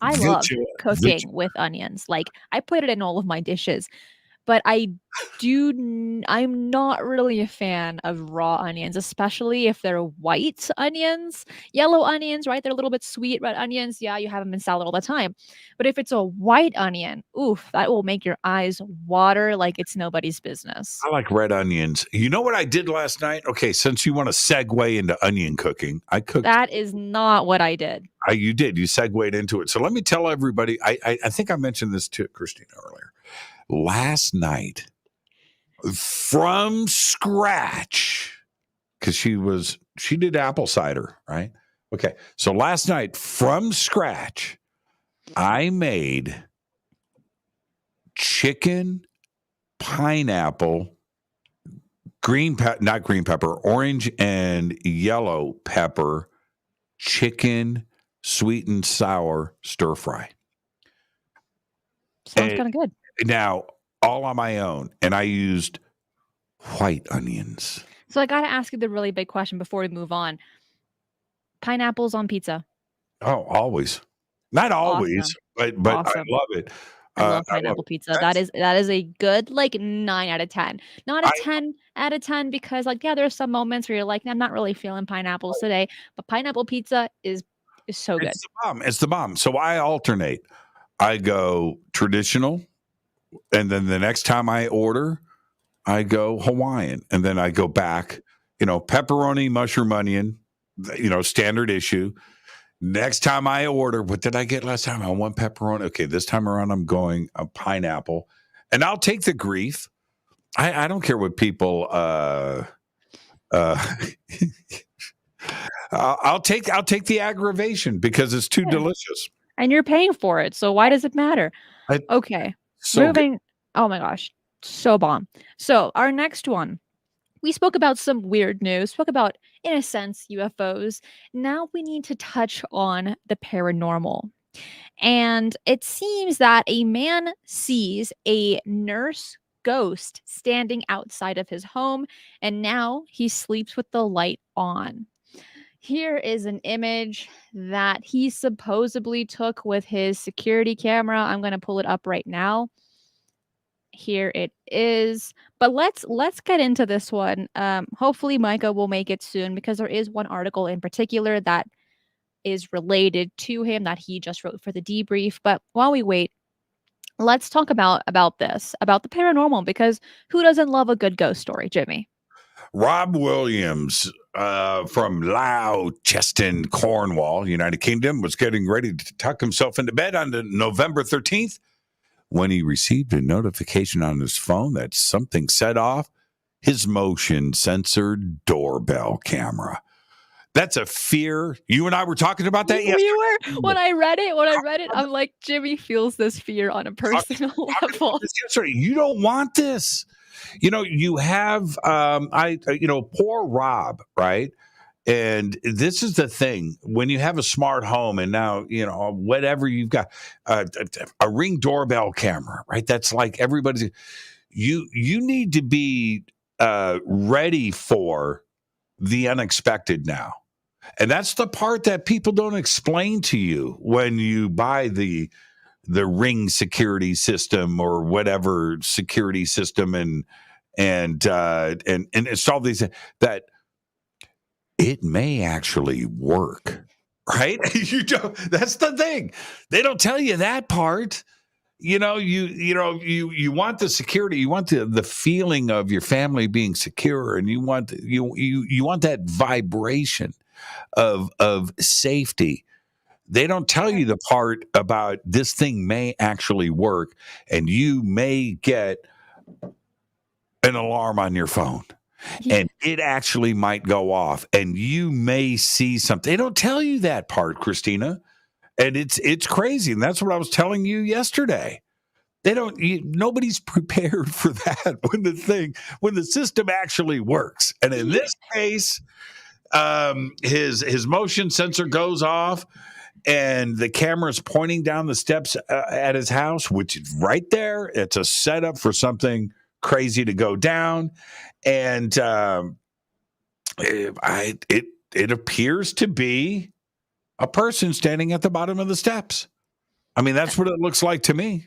I love cooking with onions. Like, I put it in all of my dishes. But I'm not really a fan of raw onions, especially if they're white onions. Yellow onions, right? They're a little bit sweet. Red onions, yeah, you have them in salad all the time. But if it's a white onion, oof, that will make your eyes water like it's nobody's business. I like red onions. You know what I did last night? Okay, since you want to segue into onion cooking, I cooked. That is not what I did. You did. You segued into it. So let me tell everybody, I think I mentioned this to Cristina earlier. Last night, from scratch, because she did apple cider, right? Okay. So last night from scratch, I made chicken, pineapple, not green pepper, orange and yellow pepper, chicken, sweet and sour stir fry. Sounds kind of good. Now, all on my own, and I used white onions. So I got to ask you the really big question before we move on. Pineapples on pizza. Oh, always. Not always, awesome. but awesome. I love it. I love pineapple pizza. That is a good 9 out of 10. Not a 10 out of 10 because there's some moments where you're like, I'm not really feeling pineapples today, but pineapple pizza is so good. It's the bomb. So I alternate. I go traditional, and then the next time I order, I go Hawaiian, and then I go back, pepperoni, mushroom, onion, standard issue. Next time I order, what did I get last time? I want pepperoni. Okay, this time around I'm going a pineapple, and I'll take the grief. I don't care what people. I'll take the aggravation because it's too delicious, and you're paying for it. So why does it matter? Okay, so moving. Good. Oh my gosh, so bomb. So our next one. We spoke about some weird news, spoke about, in a sense, UFOs. Now we need to touch on the paranormal. And it seems that a man sees a nurse ghost standing outside of his home, and now he sleeps with the light on. Here is an image that he supposedly took with his security camera. I'm going to pull it up right now. Here it is. But let's get into this one. Hopefully Micah will make it soon because there is one article in particular that is related to him that he just wrote for the debrief. But while we wait, let's talk about this, about the paranormal, because who doesn't love a good ghost story, Jimmy? Rob Williams from Launceston, Cornwall, United Kingdom, was getting ready to tuck himself into bed on November 13th. When he received a notification on his phone that something set off his motion sensor doorbell camera. That's a fear. You and I were talking about that yesterday. We were. When I read it, I'm like, Jimmy feels this fear on a personal level. You don't want this. You have, poor Rob, right? And this is the thing, when you have a smart home and now, whatever you've got, a Ring doorbell camera, right? That's like everybody's, you need to be ready for the unexpected now. And that's the part that people don't explain to you when you buy the Ring security system or whatever security system and install these, that it may actually work, right? That's the thing. They don't tell you that part. You want the security, you want the feeling of your family being secure, and you want that vibration of safety. They don't tell you the part about this thing may actually work, and you may get an alarm on your phone. And it actually might go off, and you may see something. They don't tell you that part, Cristina, and it's crazy. And that's what I was telling you yesterday. Nobody's prepared for that when the system actually works. And in this case, his motion sensor goes off, and the camera's pointing down the steps at his house, which is right there. It's a setup for something crazy to go down. And it appears to be a person standing at the bottom of the steps. I mean, that's what it looks like to me.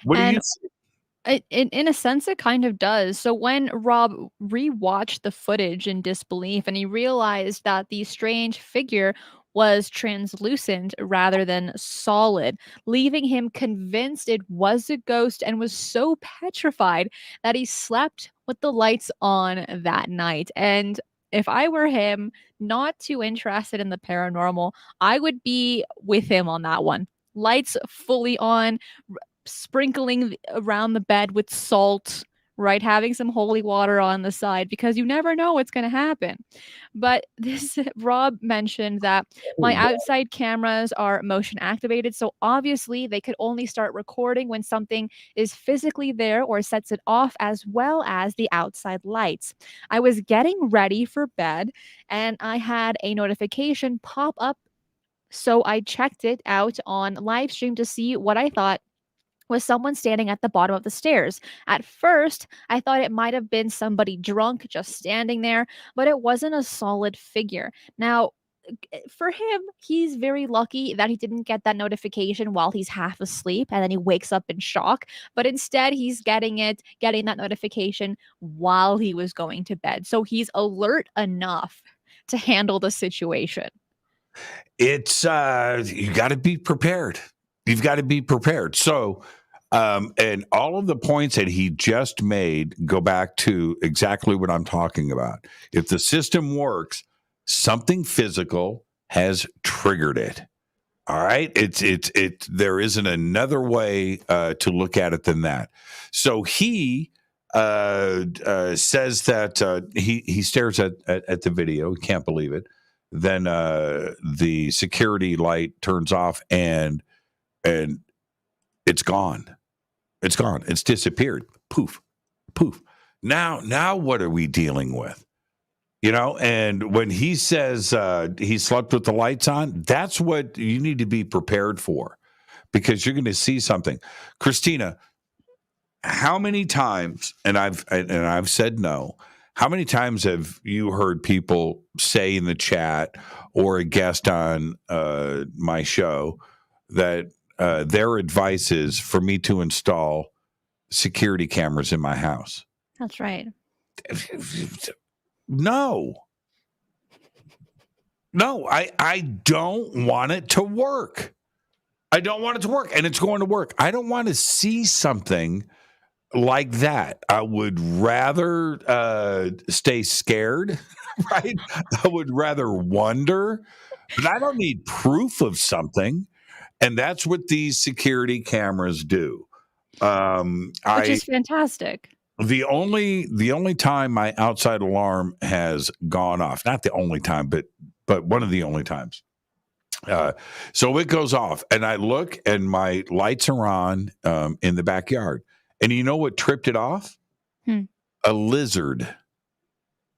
What do you see? In a sense, it kind of does. So when Rob rewatched the footage in disbelief, and he realized that the strange figure was translucent rather than solid, leaving him convinced it was a ghost, and was so petrified that he slept with the lights on that night. And if I were him, not too interested in the paranormal, I would be with him on that one. Lights fully on, sprinkling around the bed with salt, right? Having some holy water on the side because you never know what's going to happen. But this Rob mentioned that my outside cameras are motion activated, so obviously they could only start recording when something is physically there or sets it off, as well as the outside lights. I was getting ready for bed and I had a notification pop up, so I checked it out on live stream to see what I thought was someone standing at the bottom of the stairs. At first, I thought it might have been somebody drunk just standing there, but it wasn't a solid figure. Now, for him, he's very lucky that he didn't get that notification while he's half asleep and then he wakes up in shock. But instead, he's getting that notification while he was going to bed. So he's alert enough to handle the situation. It's you got to be prepared. You've got to be prepared. So, and all of the points that he just made go back to exactly what I'm talking about. If the system works, something physical has triggered it. All right, it's there isn't another way to look at it than that. So he says that he stares at the video. He can't believe it. Then the security light turns off and it's gone. It's gone. It's disappeared. Poof, poof. Now what are we dealing with? And when he says he slept with the lights on, that's what you need to be prepared for, because you're going to see something. Cristina, how many times, and I've said no, how many times have you heard people say in the chat or a guest on my show that their advice is for me to install security cameras in my house? That's right. No, I don't want it to work. I don't want it to work, and it's going to work. I don't want to see something like that. I would rather stay scared, right? I would rather wonder, but I don't need proof of something. And that's what these security cameras do. Which is fantastic. The only time my outside alarm has gone off, not the only time, but one of the only times. So it goes off, and I look, and my lights are on in the backyard. And you know what tripped it off? A lizard,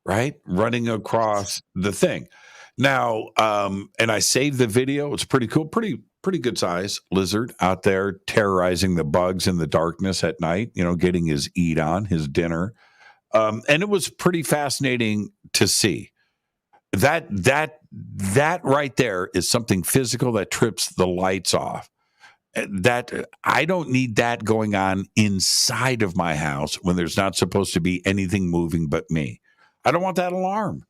right? Running across the thing. Now, and I saved the video. It's pretty cool. Pretty good size lizard out there terrorizing the bugs in the darkness at night, getting his eat on, his dinner. And it was pretty fascinating to see. That right there is something physical that trips the lights off. That I don't need that going on inside of my house when there's not supposed to be anything moving but me. I don't want that alarm.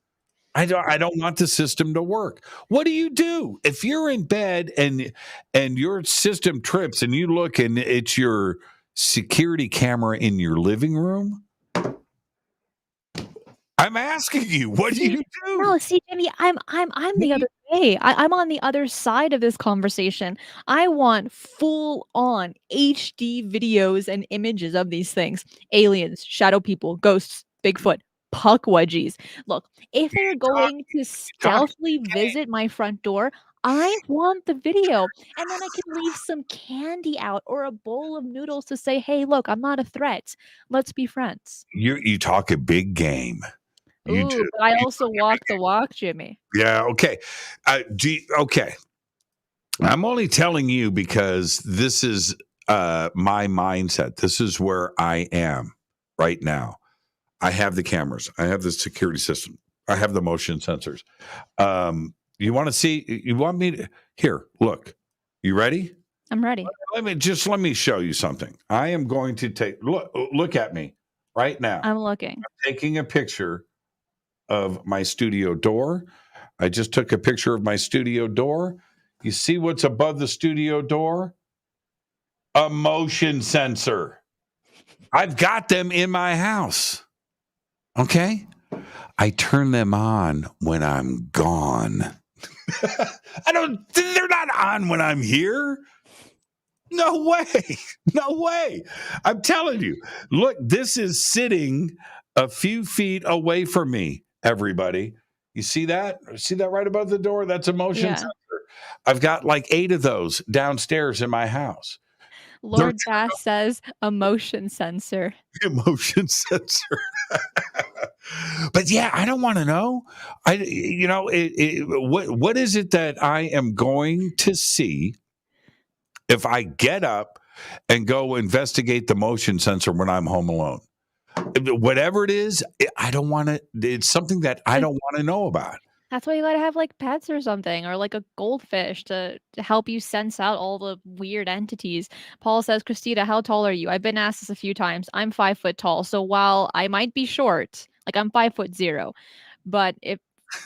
I don't want the system to work. What do you do if you're in bed and your system trips and you look and it's your security camera in your living room? I'm asking you, what do you do? No, see, Jimmy, I'm the other way. I'm on the other side of this conversation. I want full on HD videos and images of these things. Aliens, shadow people, ghosts, Bigfoot, puck wedgies. Look, if they're going to stealthily visit my front door, I want the video. And then I can leave some candy out or a bowl of noodles to say, hey, look, I'm not a threat. Let's be friends. You talk a big game. Ooh, but I also walk the walk, Jimmy. Yeah, okay. Okay. I'm only telling you because this is my mindset. This is where I am right now. I have the cameras. I have the security system. I have the motion sensors. You want to see? You want me to? Here, look. You ready? I'm ready. Let me show you something. I am going to look at me right now. I'm looking. I'm taking a picture of my studio door. I just took a picture of my studio door. You see what's above the studio door? A motion sensor. I've got them in my house. Okay? I turn them on when I'm gone. They're not on when I'm here. No way. No way. I'm telling you. Look, this is sitting a few feet away from me, everybody. You see that? See that right above the door? That's a motion Yeah. sensor. I've got like 8 of those downstairs in my house. They're Lord Bass says a motion sensor. motion sensor. But yeah, I don't want to know. What is it that I am going to see if I get up and go investigate the motion sensor when I'm home alone? Whatever it is, I don't want to. It's something that I don't want to know about. That's why you gotta have, like, pets or something, or, like, a goldfish to help you sense out all the weird entities. Paul says, "Christina, how tall are you?" I've been asked this a few times. I'm 5 foot tall, so while I might be short, like, I'm 5'0", but if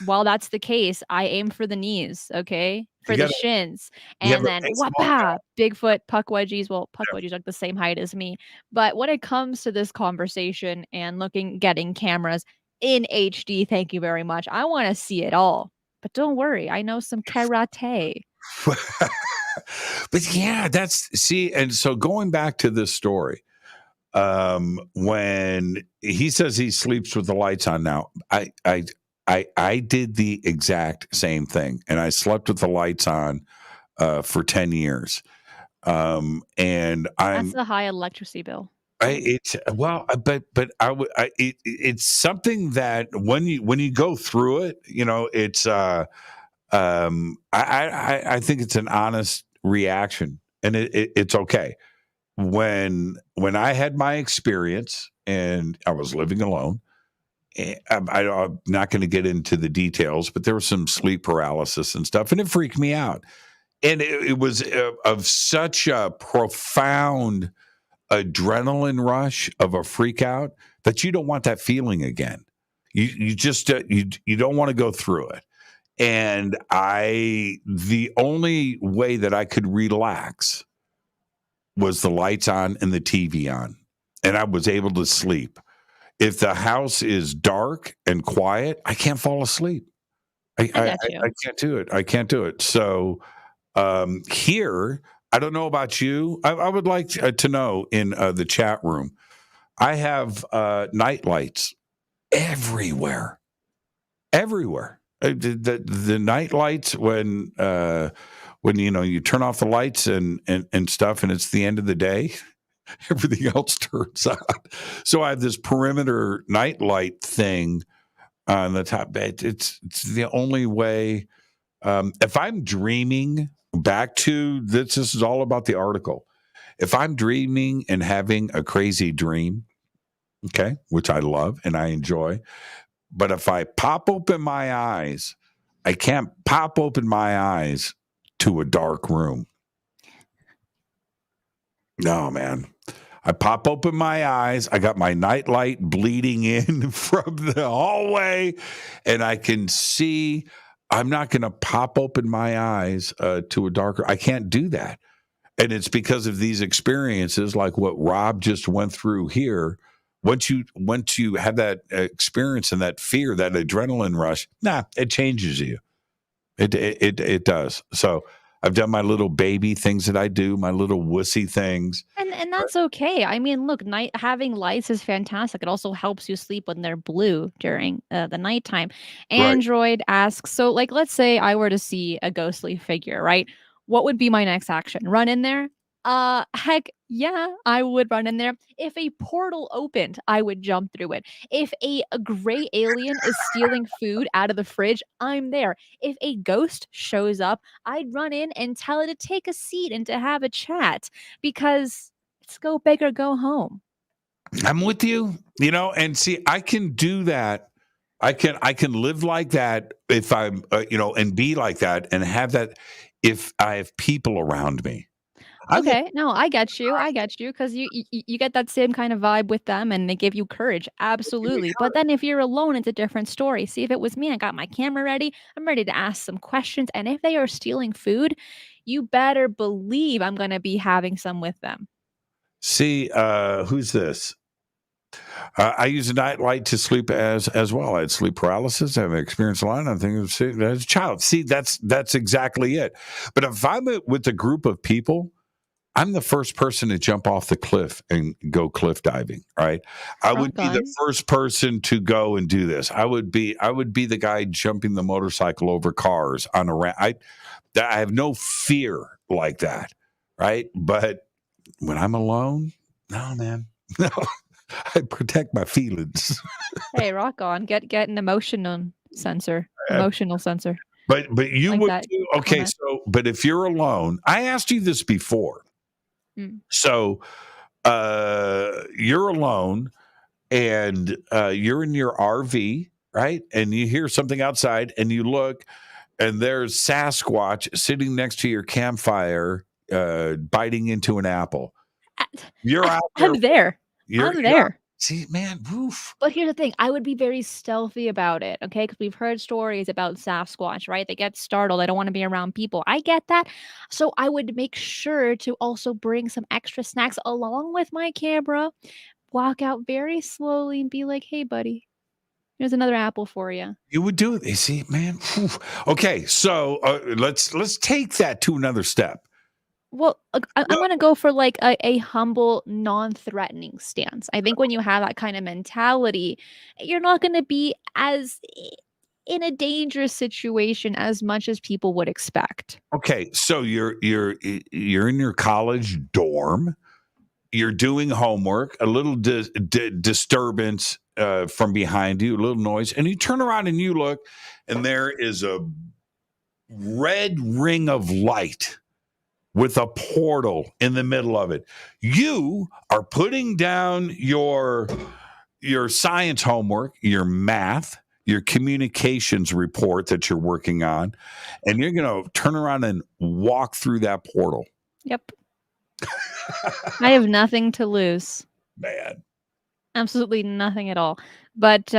while that's the case, I aim for the knees, okay? You For the got to. shins, You have and a then big small guy. whapa, Bigfoot, puck wedgies. Well, puck wedgies are the same height as me. But when it comes to this conversation and getting cameras in HD, thank you very much. I wanna see it all. But don't worry, I know some karate. But yeah, and so going back to this story, when he says he sleeps with the lights on now, I did the exact same thing, and I slept with the lights on for 10 years. And That's a high electricity bill. it's well, but it's something that when you go through it, it's I think it's an honest reaction, and it's okay. When I had my experience and I was living alone, I'm not going to get into the details, but there was some sleep paralysis and stuff, and it freaked me out. And it was of such a profound adrenaline rush of a freak out that you don't want that feeling again. You just you don't want to go through it. And the only way that I could relax was the lights on and the TV on, and I was able to sleep. If the house is dark and quiet, I can't fall asleep. I, I I, got I you. I can't do it. I can't do it. So here, I don't know about you. I would like to know in the chat room. I have night lights everywhere, everywhere. The night lights when you turn off the lights and stuff, and it's the end of the day, everything else turns on. So I have this perimeter night light thing on the top bed. It's the only way. If I'm dreaming, back to this is all about the article. If I'm dreaming and having a crazy dream, okay, which I love and I enjoy, but if I pop open my eyes, I can't pop open my eyes to a dark room. No, man. I pop open my eyes. I got my nightlight bleeding in from the hallway, and I can see. I'm not going to pop open my eyes to a darker. I can't do that. And it's because of these experiences like what Rob just went through here. Once you have that experience and that fear, that adrenaline rush, it changes you. It does. So I've done my little baby things that I do, my little wussy things. And that's okay. I mean, look, night having lights is fantastic. It also helps you sleep when they're blue during the nighttime. Right. Android asks, so like, let's say I were to see a ghostly figure, right? What would be my next action? Run in there? Heck yeah, I would run in there. If a portal opened, I would jump through it. If a gray alien is stealing food out of the fridge, I'm there. If a ghost shows up, I'd run in and tell it to take a seat and to have a chat because it's go big or go home. I'm with you, and see, I can do that. I can live like that if I'm, and be like that and have that if I have people around me. I think Okay, no, I get you, because you get that same kind of vibe with them, and they give you courage, absolutely. But then if you're alone, it's a different story. See, if it was me, I got my camera ready, I'm ready to ask some questions, and if they are stealing food, you better believe I'm gonna be having some with them. see who's this. I use a nightlight to sleep as well. I had sleep paralysis. I've experienced a lot. I think as a child. See, that's exactly it. But if I'm with a group of people, I'm the first person to jump off the cliff and go cliff diving, right? I would Rock be the on. first person to go and do this. I would be the guy jumping the motorcycle over cars on a ramp. I have no fear like that, right? But when I'm alone, no, man. No. I protect my feelings. Hey, rock on. Get an emotional sensor. Emotional sensor. But you Like would that do okay, comment. so but if you're alone, I asked you this before. Mm. So you're alone and you're in your RV, right? And you hear something outside and you look and there's Sasquatch sitting next to your campfire biting into an apple. You're out there. I'm there. You're I'm out, there. see, man, woof. But here's the thing, I would be very stealthy about it, okay? Because we've heard stories about Sasquatch, right? They get startled, they don't wanna be around people. I get that. So I would make sure to also bring some extra snacks along with my camera, walk out very slowly and be like, "Hey, buddy, here's another apple for you." You would do it. You see, man. Woof. Okay, so let's take that to another step. Well, I'm Well, gonna go for, like, a humble, non-threatening stance. I think when you have that kinda mentality, you're not gonna be as in a dangerous situation as much as people would expect. okay, so you're in your college dorm. You're doing homework. A little disturbance from behind you, a little noise, and you turn around and you look, and there is a red ring of light with a portal in the middle of it. You are putting down your science homework, your math, your communications report that you're working on, and you're going to turn around and walk through that portal. Yep. I have nothing to lose. Man. Absolutely nothing at all. But,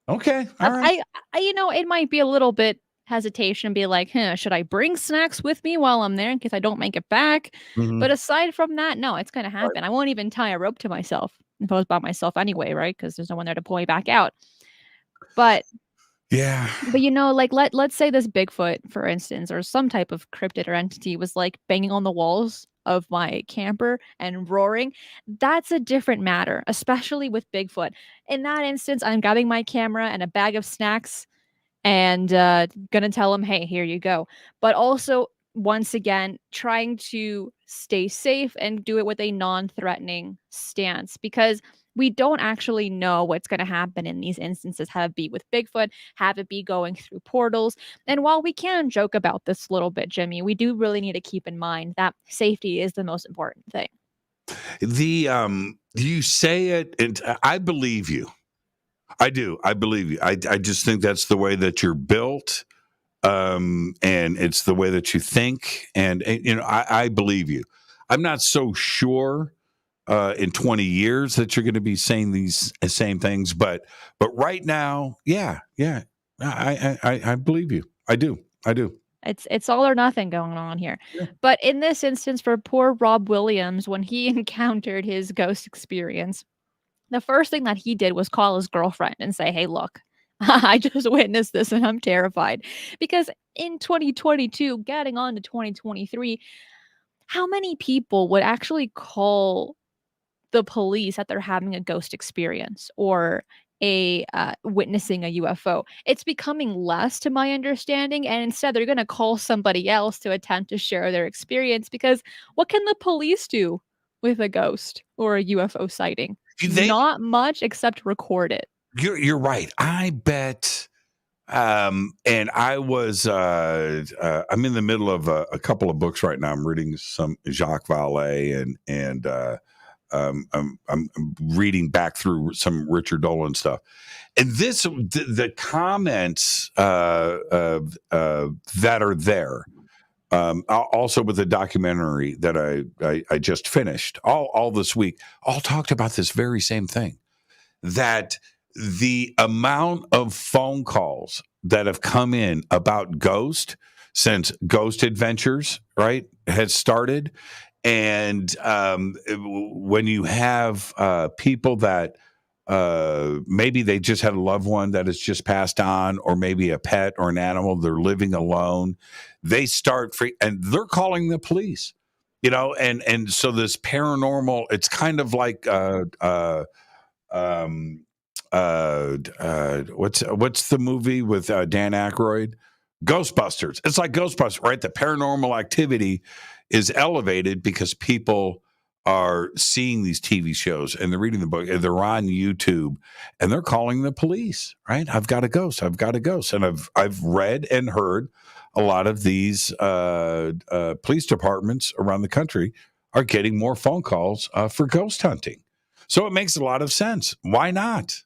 Okay. All right. it might be a little bit hesitation, be like, "Huh, should I bring snacks with me while I'm there in case I don't make it back?" But Mhm. aside from that, no, it's gonna Right. happen. I won't even tie a rope to myself if I was by myself anyway, right? Because there's no one there to pull me back out. But Yeah. like, let's say this Bigfoot, for instance, or some type of cryptid or entity was, like, banging on the walls of my camper and roaring. That's a different matter, especially with Bigfoot. In that instance, I'm grabbing my camera and a bag of snacks and, gonna tell him, "Hey, here you go." But also, once again, trying to stay safe and do it with a non-threatening stance because we don't actually know what's gonna happen in these instances, have it be with Bigfoot, have it be going through portals, and while we can joke about this a little bit, Jimmy, we do really need to keep in mind that safety is the most important thing. You say it and I believe you. I do. I believe you. I just think that's the way that you're built. And it's the way that you think. And I believe you. I'm not so sure in 20 years that you're going to be saying these same things, but right now, yeah, yeah, I believe you. I do. I do. It's all or nothing going on here. Yeah. But in this instance, for poor Rob Williams, when he encountered his ghost experience, the first thing that he did was call his girlfriend and say, "Hey, look, I just witnessed this and I'm terrified." Because in 2022, getting on to 2023, how many people would actually call the police that they're having a ghost experience or witnessing a UFO? It's becoming less, to my understanding, and instead they're going to call somebody else to attempt to share their experience because what can the police do with a ghost or a UFO sighting? They, Not much except record it. you're right. I bet. And I was, I'm in the middle of a couple of books right now. I'm reading some Jacques Vallée I'm reading back through some Richard Dolan stuff. And the comments that are there, also with the documentary that I just finished all this week, all talked about this very same thing, that the amount of phone calls that have come in about Ghost since Ghost Adventures, right, has started. And when you have people that maybe they just had a loved one that has just passed on, or maybe a pet or an animal, they're living alone, they start and they're calling the police. and so this paranormal, it's kind of like what's the movie with Dan Aykroyd? Ghostbusters. It's like Ghostbusters, right? The paranormal activity is elevated because people are seeing these TV shows and they're reading the book and they're on YouTube and they're calling the police, right? I've got a ghost. I've got a ghost. And I've read and heard a lot of these police departments around the country are getting more phone calls for ghost hunting. So it makes a lot of sense. Why not?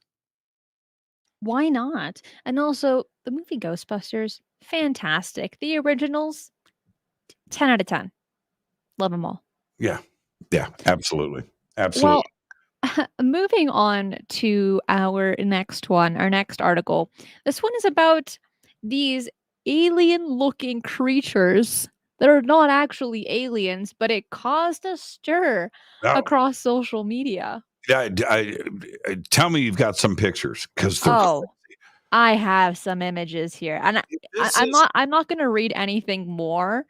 Why not? And also, the movie Ghostbusters, fantastic. The originals, 10 out of 10. Love them all. Yeah. Yeah, absolutely. Absolutely. Well, moving on to our next one, our next article. This one is about these alien-looking creatures that are not actually aliens, but it caused a stir Now, across social media. tell me you've got some pictures because Oh, I have some images here, and this is I'm not going to read anything more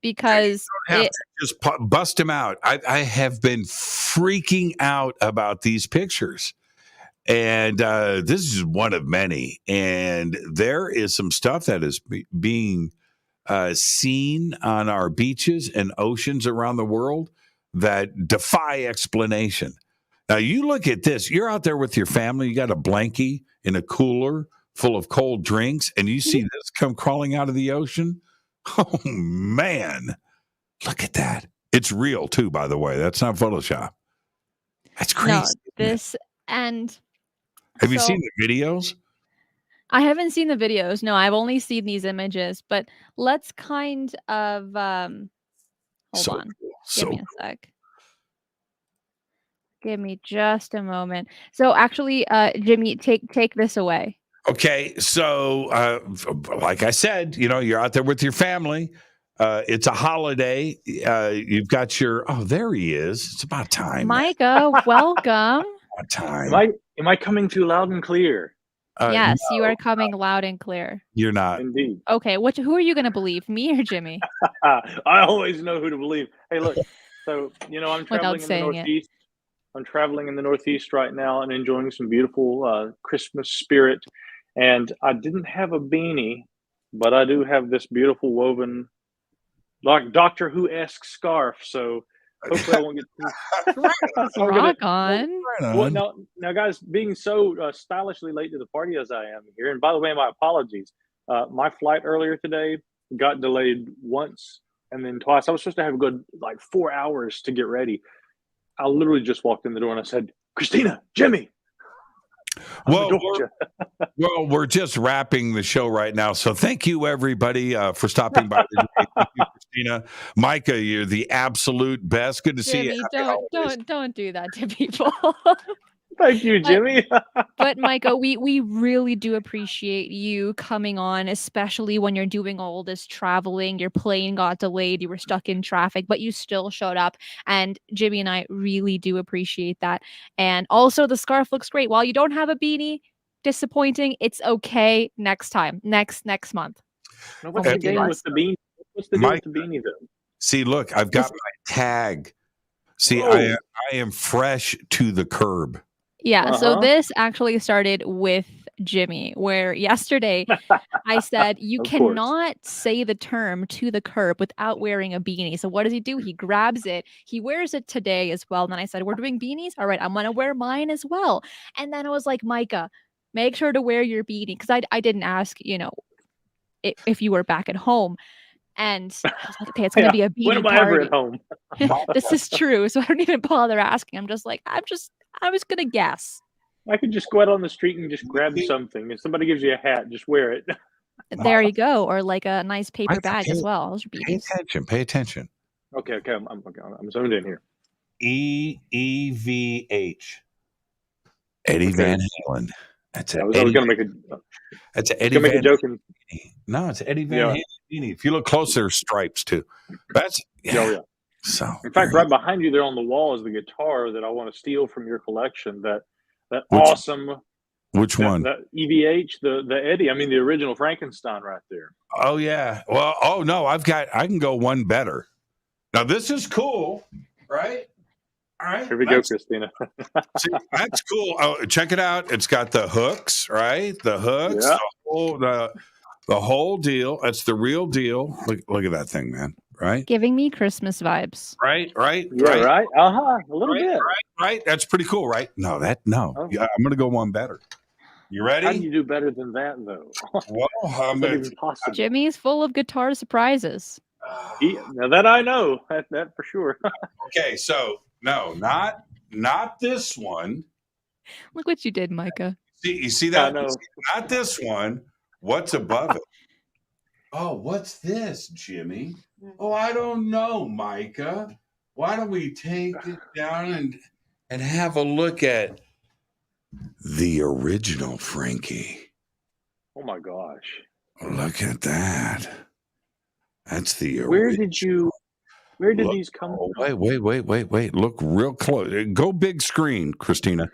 you because don't have it. to just bust them out. I have been freaking out about these pictures. And this is one of many. And there is some stuff that is being seen on our beaches and oceans around the world that defy explanation. Now, you look at this. You're out there with your family. You got a blankie in a cooler full of cold drinks, and you see this come crawling out of the ocean. Oh, man. Look at that. It's real, too, by the way. That's not Photoshop. That's crazy. No, this and Have you so seen the videos? I haven't seen the videos. No, I've only seen these images, but let's kind of hold So on. cool. Give So me a sec. Give me just a moment. So actually, Jimmy, take this away. okay, so like I said, you're out there with your family. It's a holiday. You've got there he is. It's about time, man. Micah, welcome. About time. Am I coming through loud and clear? Yes, you are coming loud and clear. You're not. Indeed. Okay, who are you going to believe, me or Jimmy? I always know who to believe. Hey, look. So I'm traveling in the saying it. Northeast. I'm traveling in the Northeast right now and enjoying some beautiful Christmas spirit. And I didn't have a beanie, but I do have this beautiful woven, like Doctor Who-esque scarf. So hopefully I won't get too. Rock on. Well, now, guys, being so stylishly late to the party as I am here, and by the way, my apologies. My flight earlier today got delayed once and then twice. I was supposed to have a good 4 hours to get ready. I literally just walked in the door and I said, "Cristina, Jimmy." Well, we're just wrapping the show right now. So thank you, everybody, for stopping by. Thank you, Cristina. Micah, you're the absolute best. Good to see you. Don't do that to people. Thank you, Jimmy. But Micah, we really do appreciate you coming on, especially when you're doing all this traveling. Your plane got delayed, you were stuck in traffic, but you still showed up. And Jimmy and I really do appreciate that. And also, the scarf looks great. While you don't have a beanie, disappointing. It's okay. Next time, next month. Now, what's the deal with the beanie? What's the deal with the beanie, though? See, look, I've got my tag. See, I am fresh to the curb. Yeah, so this actually started with Jimmy, where yesterday I said, you cannot say the term "to the curb" without wearing a beanie. So what does he do? He grabs it. He wears it today as well. And then I said, we're doing beanies? All right, I'm going to wear mine as well. And then I was like, Micah, make sure to wear your beanie. Because I didn't ask, if you were back at home. And I was like, okay, it's going to be a beanie When am I ever at home? This is true. So I don't even bother asking. I'm just like, I was going to guess. I could just go out on the street and just grab something. If somebody gives you a hat, just wear it. There you go. Or like a nice paper bag as well. Those are beanies. Pay attention. Okay. I'm zoned in here. EEVH. Eddie Van Halen. That's it. I was going to make That's Eddie Van Halen. Joke. No, it's Eddie Van Halen. If you look closer, there's stripes too. That's yeah. So, in fact, right behind you there on the wall is the guitar that I want to steal from your collection. That awesome. Which one? That EVH, the Eddie. I mean, the original Frankenstein, right there. Oh yeah. Well, no, I can go one better. Now this is cool, right? All right. Here we go, Cristina. See, that's cool. Oh, check it out. It's got the hooks, right? The hooks, Yeah. the whole deal. That's the real deal. Look at that thing, man. Right? Giving me Christmas vibes. Right? Yeah, right? A little bit. Right. That's pretty cool, right? No. Oh. Yeah, I'm gonna go one better. You ready? How do you do better than that, though? Well, Is that even possible? Jimmy's full of guitar surprises. Now that I know, that for sure. Okay, so no, not this one. Look what you did, Micah. You see that? I know. Not this one. What's above it? Oh, what's this, Jimmy? Oh, I don't know, Micah. Why don't we take it down and have a look at the original Frankie? Oh my gosh. Look at that. That's the original. Where did these come from? Wait. Look real close. Go big screen, Cristina.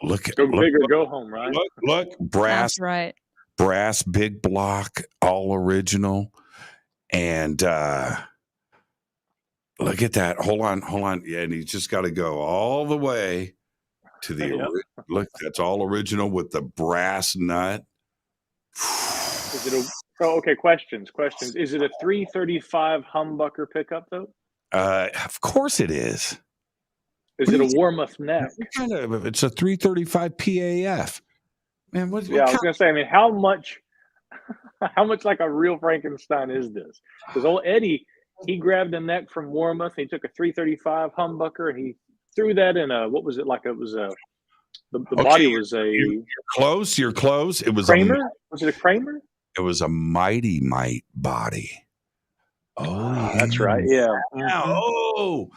Go big or go home, right? Look, brass. That's right. Brass, big block, all original. And look at that. Hold on. Yeah, and he's just got to go all the way to the look. That's all original with the brass nut. Is it okay, questions. Is it a 335 humbucker pickup though? Of course it is. Is it a Warmoth neck? It's a 335 PAF. Man, I was gonna say. I mean, how much like a real Frankenstein is this? Because old Eddie, he grabbed a neck from Warmoth. He took a 335 humbucker and he threw that in a what was it like? It was a the body was a. You're close. It was Kramer. Was it a Kramer? It was a Mighty Might body. Oh, yeah. That's right. Yeah. Oh,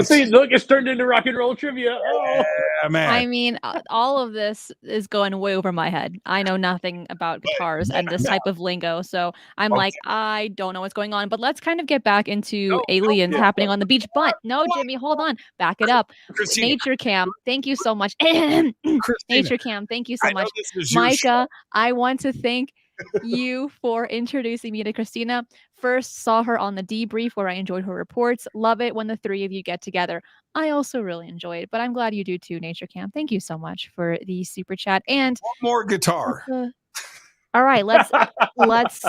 see, look, it's turned into rock and roll trivia. Oh, yeah, man. I mean, all of this is going way over my head. I know nothing about guitars and this type of lingo, so I'm like, I don't know what's going on. But let's kind of get back into aliens happening on the beach. But no, Jimmy, hold on, back it up. Cristina. Nature Cam, thank you so much. Nature Cam, thank you so much, Micah. I want to thank you for introducing me to Cristina. First saw her on the debrief where I enjoyed her reports. Love it when the three of you get together. I also really enjoy it, but I'm glad you do too, Nature Cam. Thank you so much for the super chat. And one more guitar. All right, let's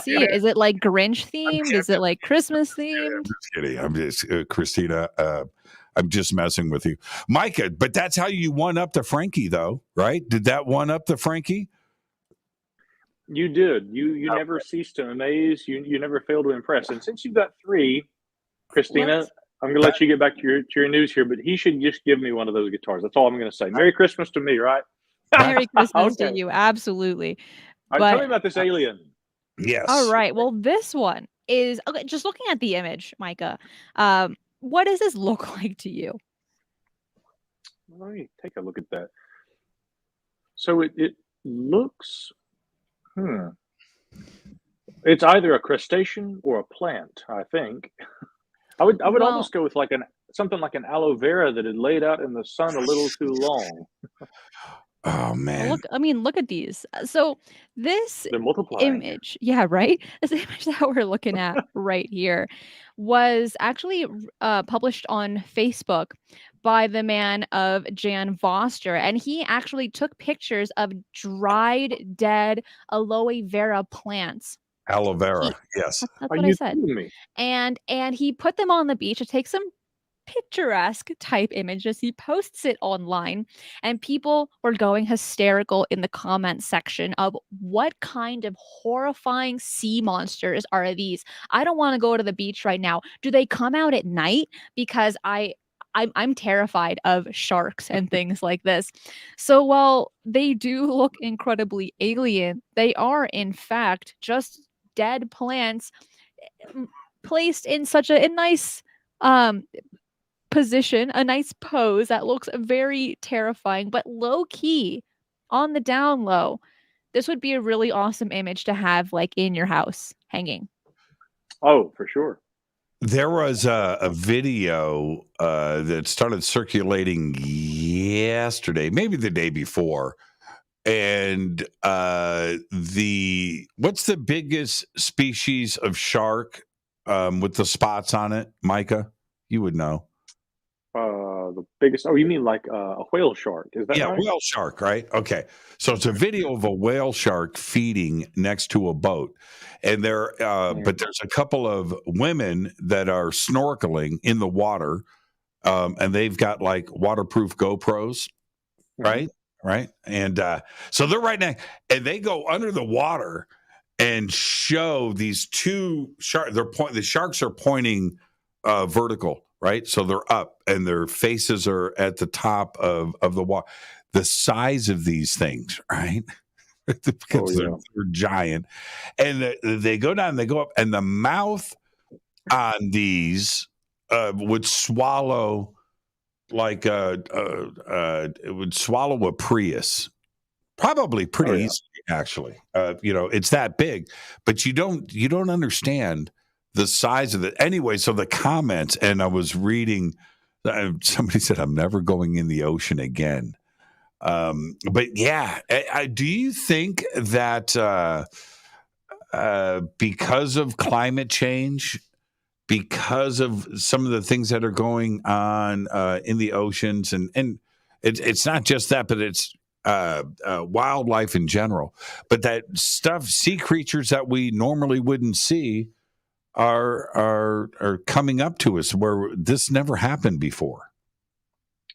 see it. Is it like Grinch themed? Is it like Christmas themed? I'm just kidding. I'm just Cristina. I'm just messing with you, Micah. But that's how you one up the Frankie, though, right? Did that one up the Frankie? You did. You never cease to amaze. You never fail to impress. And since you've got three, Cristina, I'm going to let you get back to your news here, but he should just give me one of those guitars. That's all I'm going to say. Merry Christmas to me, right? Merry Christmas to you. Absolutely. Tell me about this alien. Yes. All right. Well, this one is okay. Just looking at the image, Micah. What does this look like to you? Let me take a look at that. So it looks. It's either a crustacean or a plant, I think. I would almost go with like something like an aloe vera that had laid out in the sun a little too long. Oh man! Look at these. So this image, right? This image that we're looking at right here was actually published on Facebook by the man of Jan Voster, and he actually took pictures of dried, dead aloe vera plants. Aloe vera, yes. That's what I said. And he put them on the beach to take some picturesque type images. He posts it online, and people were going hysterical in the comment section of what kind of horrifying sea monsters are these? I don't want to go to the beach right now. Do they come out at night? Because I'm terrified of sharks and things like this. So while they do look incredibly alien, they are in fact just dead plants placed in such a nice position, a nice pose that looks very terrifying, but low key on the down low. This would be a really awesome image to have like in your house hanging. Oh, for sure. There was a video that started circulating yesterday, maybe the day before. And what's the biggest species of shark with the spots on it, Micah? You would know. The biggest. Oh, you mean like a whale shark? Is that Yeah, right? whale shark, right? Okay. So it's a video of a whale shark feeding next to a boat. And but there's a couple of women that are snorkeling in the water, and they've got like waterproof GoPros, right? Right. And so they're right now, and they go under the water and show these two sharks. The sharks are pointing vertical, right? So they're up, and their faces are at the top of the water. The size of these things, right? Because they're giant, and they go down, they go up, and the mouth on these would swallow like it would swallow a Prius, probably pretty easily, actually. It's that big, but you don't understand the size of it anyway. So the comments, and I was reading, somebody said, I'm never going in the ocean again. But yeah, do you think that because of climate change, because of some of the things that are going on in the oceans, and it's not just that, but it's wildlife in general, but that stuff, sea creatures that we normally wouldn't see are coming up to us where this never happened before?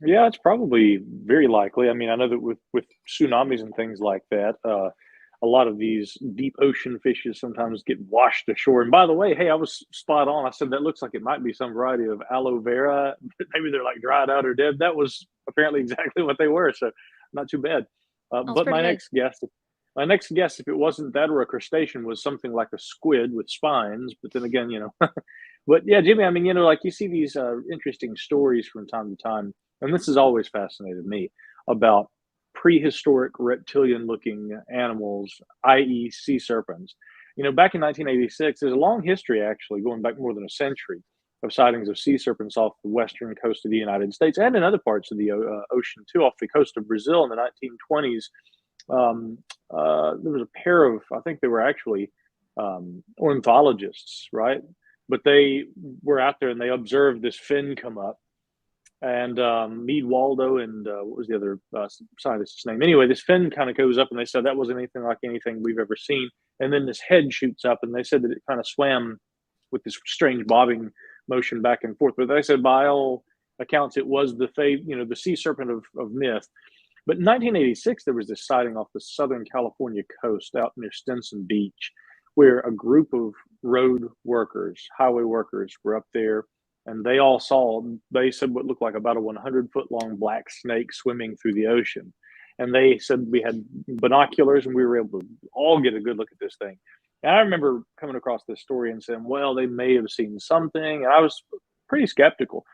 Yeah, it's probably very likely. I mean, I know that with tsunamis and things like that, a lot of these deep ocean fishes sometimes get washed ashore. And by the way, hey, I was spot on. I said that looks like it might be some variety of aloe vera. Maybe they're like dried out or dead. That was apparently exactly what they were. So not too bad. But pretty good. my next guess, if it wasn't that or a crustacean, was something like a squid with spines. But then again, but yeah, Jimmy, I mean, like you see these interesting stories from time to time, and this has always fascinated me about prehistoric reptilian looking animals, i.e., sea serpents. Back in 1986, there's a long history, actually, going back more than a century, of sightings of sea serpents off the western coast of the United States and in other parts of the ocean, too, off the coast of Brazil in the 1920s. There was a pair of, I think they were actually ornithologists, right? But they were out there and they observed this fin come up. And Meade Waldo and what was the other scientist's name? Anyway, this fin kind of goes up, and they said that wasn't anything like anything we've ever seen. And then this head shoots up, and they said that it kind of swam with this strange bobbing motion back and forth. But they said by all accounts, it was the sea serpent of myth. But in 1986, there was this sighting off the Southern California coast out near Stinson Beach, where a group of road workers, highway workers, were up there, and they said what looked like about a 100-foot long black snake swimming through the ocean. And they said we had binoculars and we were able to all get a good look at this thing. And I remember coming across this story and saying, well, they may have seen something. And I was pretty skeptical.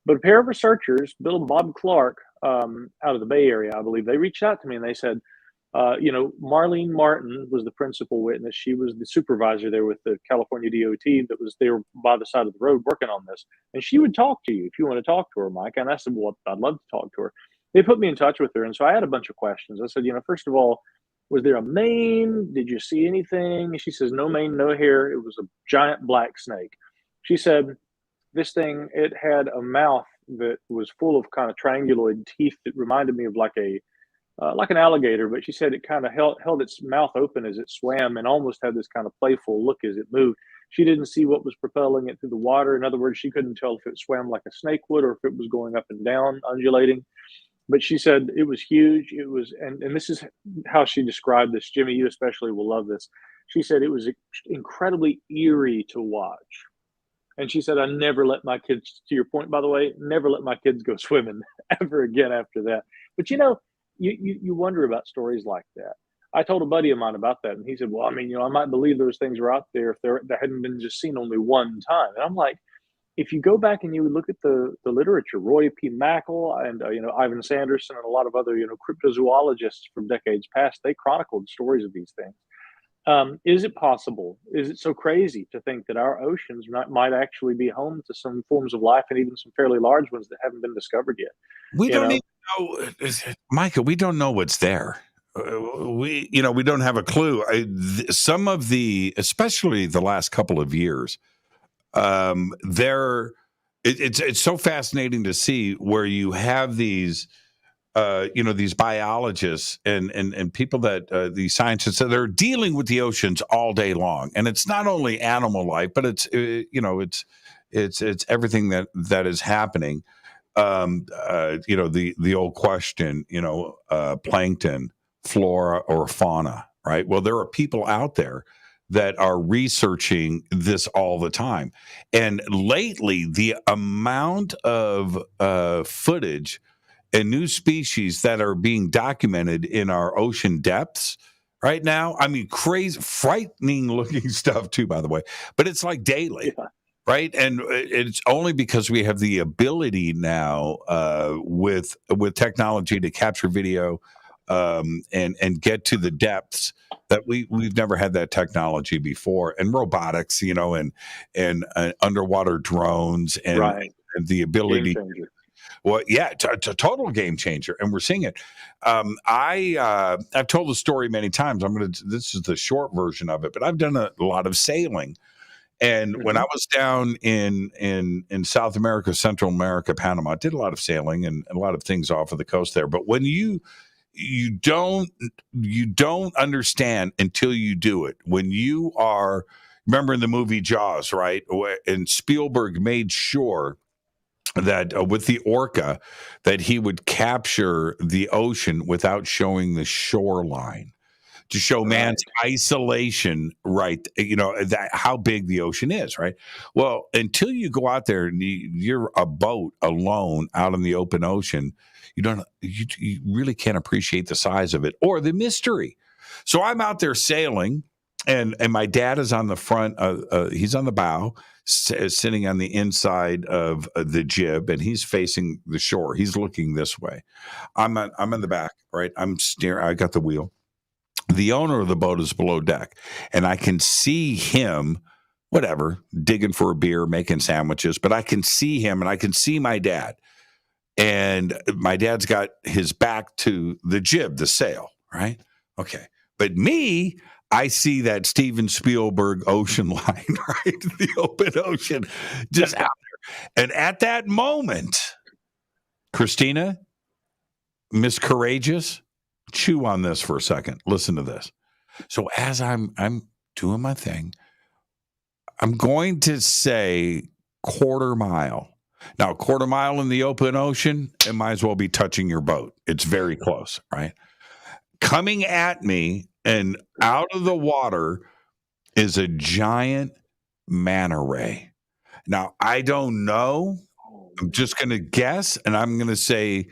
But a pair of researchers, Bill and Bob Clark, out of the Bay Area, I believe, they reached out to me and they said, Marlene Martin was the principal witness. She was the supervisor there with the California DOT that was there by the side of the road working on this. And she would talk to you if you want to talk to her, Mike. And I said, well, I'd love to talk to her. They put me in touch with her. And so I had a bunch of questions. I said, first of all, was there a mane? Did you see anything? She says, no mane, no hair. It was a giant black snake. She said, this thing, it had a mouth that was full of kind of trianguloid teeth that reminded me of like an alligator, but she said it kind of held its mouth open as it swam and almost had this kind of playful look as it moved. She didn't see what was propelling it through the water. In other words, she couldn't tell if it swam like a snake would or if it was going up and down, undulating. But she said it was huge. It was, and this is how she described this. Jimmy, you especially will love this. She said it was incredibly eerie to watch. And she said, I never let my kids, to your point, by the way, never let my kids go swimming ever again after that. But you wonder about stories like that. I told a buddy of mine about that, and he said, well, I mean, I might believe those things were out there if they hadn't been just seen only one time. And I'm like, if you go back and you look at the literature, Roy P. Mackle and, Ivan Sanderson and a lot of other, cryptozoologists from decades past, they chronicled stories of these things. Is it possible? Is it so crazy to think that our oceans might actually be home to some forms of life and even some fairly large ones that haven't been discovered yet? We don't even know, Micah, we don't know what's there. We don't have a clue. Some of especially the last couple of years, It's so fascinating to see where you have these these biologists and people that these scientists that are dealing with the oceans all day long, and it's not only animal life, but it's it's everything that is happening. The old question, plankton, flora or fauna, right? Well, there are people out there that are researching this all the time, and lately the amount of footage and new species that are being documented in our ocean depths right now. I mean, crazy, frightening looking stuff too, by the way, but it's like daily. Yeah. Right. And it's only because we have the ability now with technology to capture video and get to the depths that we've never had that technology before, and robotics, and underwater drones and the ability. Game changer. Well, yeah, it's a total game changer, and we're seeing it. I've told the story many times. This is the short version of it, but I've done a lot of sailing. And when I was down in South America, Central America, Panama, I did a lot of sailing and a lot of things off of the coast there. But when you don't understand until you do it. When you are, remember in the movie Jaws, right? And Spielberg made sure that with the orca, that he would capture the ocean without showing the shoreline, to show man's isolation, right? That how big the ocean is, right? Well, until you go out there and you're a boat alone out in the open ocean, you really can't appreciate the size of it or the mystery. So I'm out there sailing, and my dad is on the front. He's on the bow, sitting on the inside of the jib, and he's facing the shore. He's looking this way. I'm in the back, right? I'm steering. I got the wheel. The owner of the boat is below deck, and I can see him, digging for a beer, making sandwiches, but I can see him, and I can see my dad. And my dad's got his back to the jib, the sail, right? Okay. But me, I see that Steven Spielberg ocean line, right? The open ocean just out there. And at that moment, Cristina, Miss Courageous, chew on this for a second. Listen to this. So as I'm doing my thing, I'm going to say quarter mile. Now, a quarter mile in the open ocean, it might as well be touching your boat. It's very close, right? Coming at me and out of the water is a giant manta ray. Now, I don't know. I'm just going to guess, and I'm going to say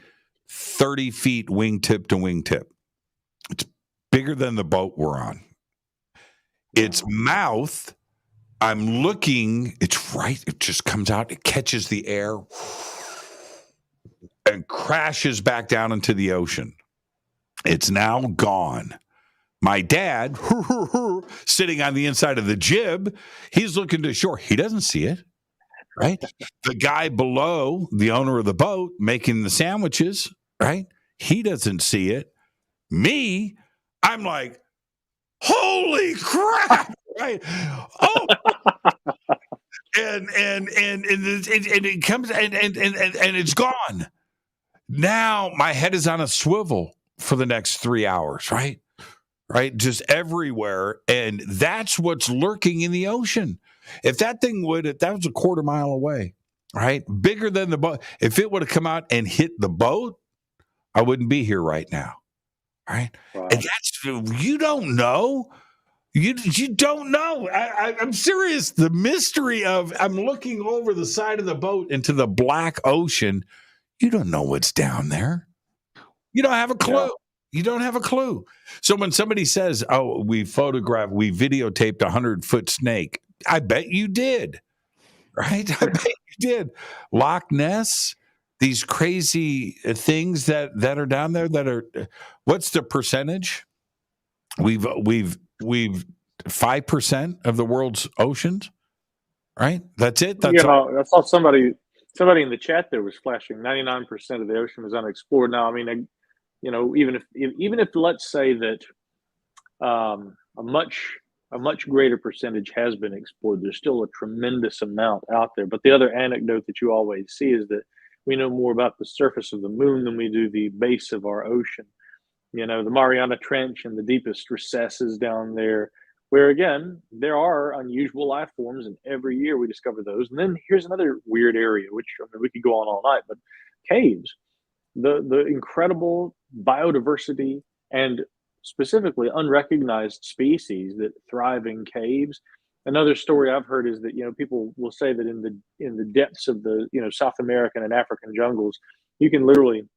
30 feet wingtip to wingtip. It's bigger than the boat we're on. Its mouth, I'm looking, it's right. It just comes out. It catches the air and crashes back down into the ocean. It's now gone. My dad, sitting on the inside of the jib, he's looking to shore. He doesn't see it, right? The guy below, the owner of the boat, making the sandwiches, right? He doesn't see it. Me, I'm like, holy crap, right? Oh, and it comes and it's gone. Now my head is on a swivel for the next 3 hours, right? Right, just everywhere, and that's what's lurking in the ocean. If that was a quarter mile away, right? Bigger than the boat. If it would have come out and hit the boat, I wouldn't be here right now. Right? Wow. And that's, you don't know. You don't know. I'm serious. The mystery of, I'm looking over the side of the boat into the black ocean. You don't know what's down there. You don't have a clue. Yeah. You don't have a clue. So when somebody says, oh, we videotaped a 100-foot snake, I bet you did. Right? I bet you did. Loch Ness, these crazy things that are down there that are, what's the percentage? We've 5% of the world's oceans, right? That's it. That's I saw somebody in the chat there was flashing 99% of the ocean is unexplored. Now, I mean, even if let's say that a much a much greater percentage has been explored. There's still a tremendous amount out there. But the other anecdote that you always see is that we know more about the surface of the moon than we do the base of our ocean. You know, the Mariana Trench and the deepest recesses down there, where again, there are unusual life forms, and every year we discover those. And then here's another weird area, which I mean, we could go on all night, but caves, the incredible biodiversity and specifically unrecognized species that thrive in caves. Another story I've heard is that people will say that in the depths of the South American and African jungles, you can literally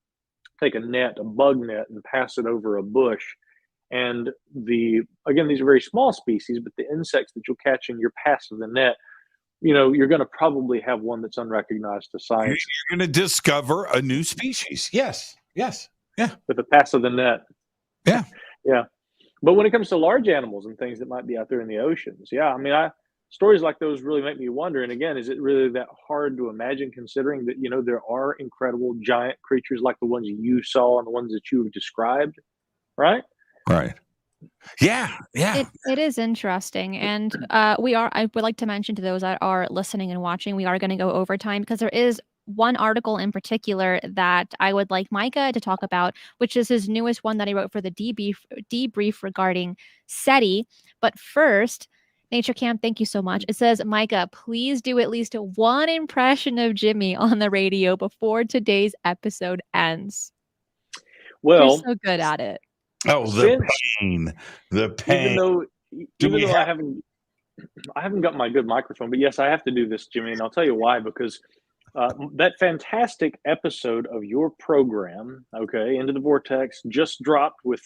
take a bug net, and pass it over a bush. And these are very small species, but the insects that you'll catch in your pass of the net, you're going to probably have one that's unrecognized to science. You're going to discover a new species. Yes. Yeah. With the pass of the net. Yeah. Yeah. But when it comes to large animals and things that might be out there in the oceans, yeah, I mean, stories like those really make me wonder. And again, is it really that hard to imagine, considering that, there are incredible giant creatures like the ones you saw and the ones that you've described, right? Right. Yeah. It is interesting. And I would like to mention to those that are listening and watching, we are going to go over time because there is one article in particular that I would like Micah to talk about, which is his newest one that he wrote for the debrief regarding SETI. But first, Nature Camp, thank you so much. It says, Micah, please do at least one impression of Jimmy on the radio before today's episode ends. Well, you're so good at it. Oh, the pain. Even though I haven't got my good microphone, but yes, I have to do this, Jimmy, and I'll tell you why. Because that fantastic episode of your program, okay, Into the Vortex, just dropped with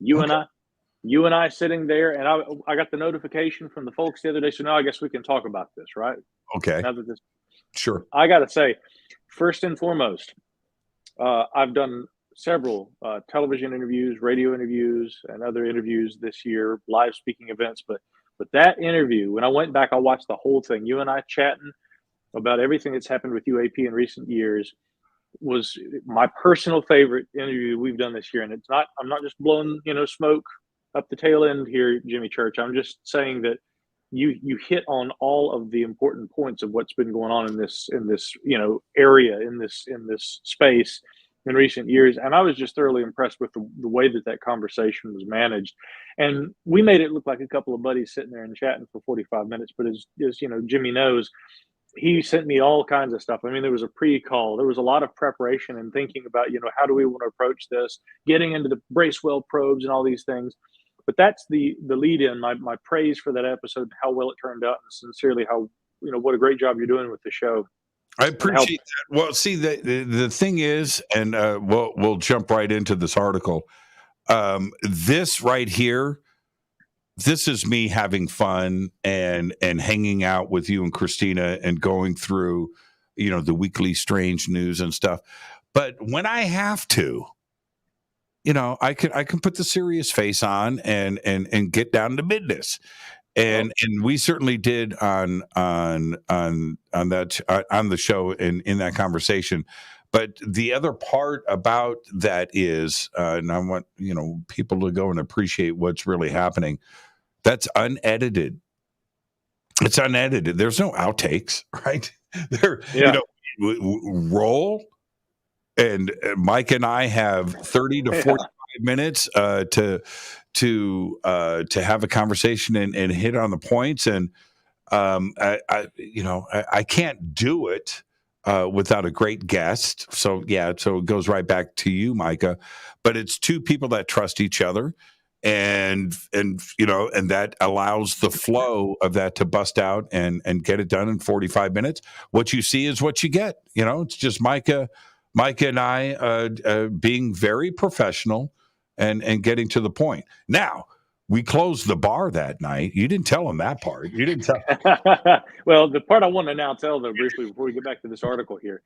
you and I sitting there, and I got the notification from the folks the other day. So now I guess we can talk about this, right? Okay. Sure. I got to say, first and foremost, I've done several television interviews, radio interviews, and other interviews this year, live speaking events. But that interview, when I went back, I watched the whole thing. You and I chatting about everything that's happened with UAP in recent years was my personal favorite interview we've done this year. And I'm not just blowing smoke up the tail end here, Jimmy Church. I'm just saying that you hit on all of the important points of what's been going on in this area, in this space in recent years. And I was just thoroughly impressed with the way that conversation was managed. And we made it look like a couple of buddies sitting there and chatting for 45 minutes. But as Jimmy knows, he sent me all kinds of stuff. I mean, there was a pre-call. There was a lot of preparation and thinking about, how do we want to approach this, getting into the Bracewell probes and all these things. But that's the lead in, my praise for that episode, how well it turned out, and sincerely how, what a great job you're doing with the show. I appreciate that. Well, see, the thing is, and we'll jump right into this article. This right here, this is me having fun and hanging out with you and Cristina and going through, the weekly strange news and stuff. But when I have to, I can put the serious face on and get down to business. And we certainly did on that on the show and in that conversation. But the other part about that is, and I want people to go and appreciate what's really happening. That's unedited. It's unedited. There's no outtakes, right? Roll. And Mike and I have 30 to 45 minutes to have a conversation and hit on the points. And I can't do it without a great guest. So it goes right back to you, Micah. But it's two people that trust each other, and that allows the flow of that to bust out and get it done in 45 minutes. What you see is what you get. It's just Micah and I being very professional and getting to the point. Now, we closed the bar that night. You didn't tell him that part. You didn't tell. Well, the part I want to now tell, though, briefly before we get back to this article here,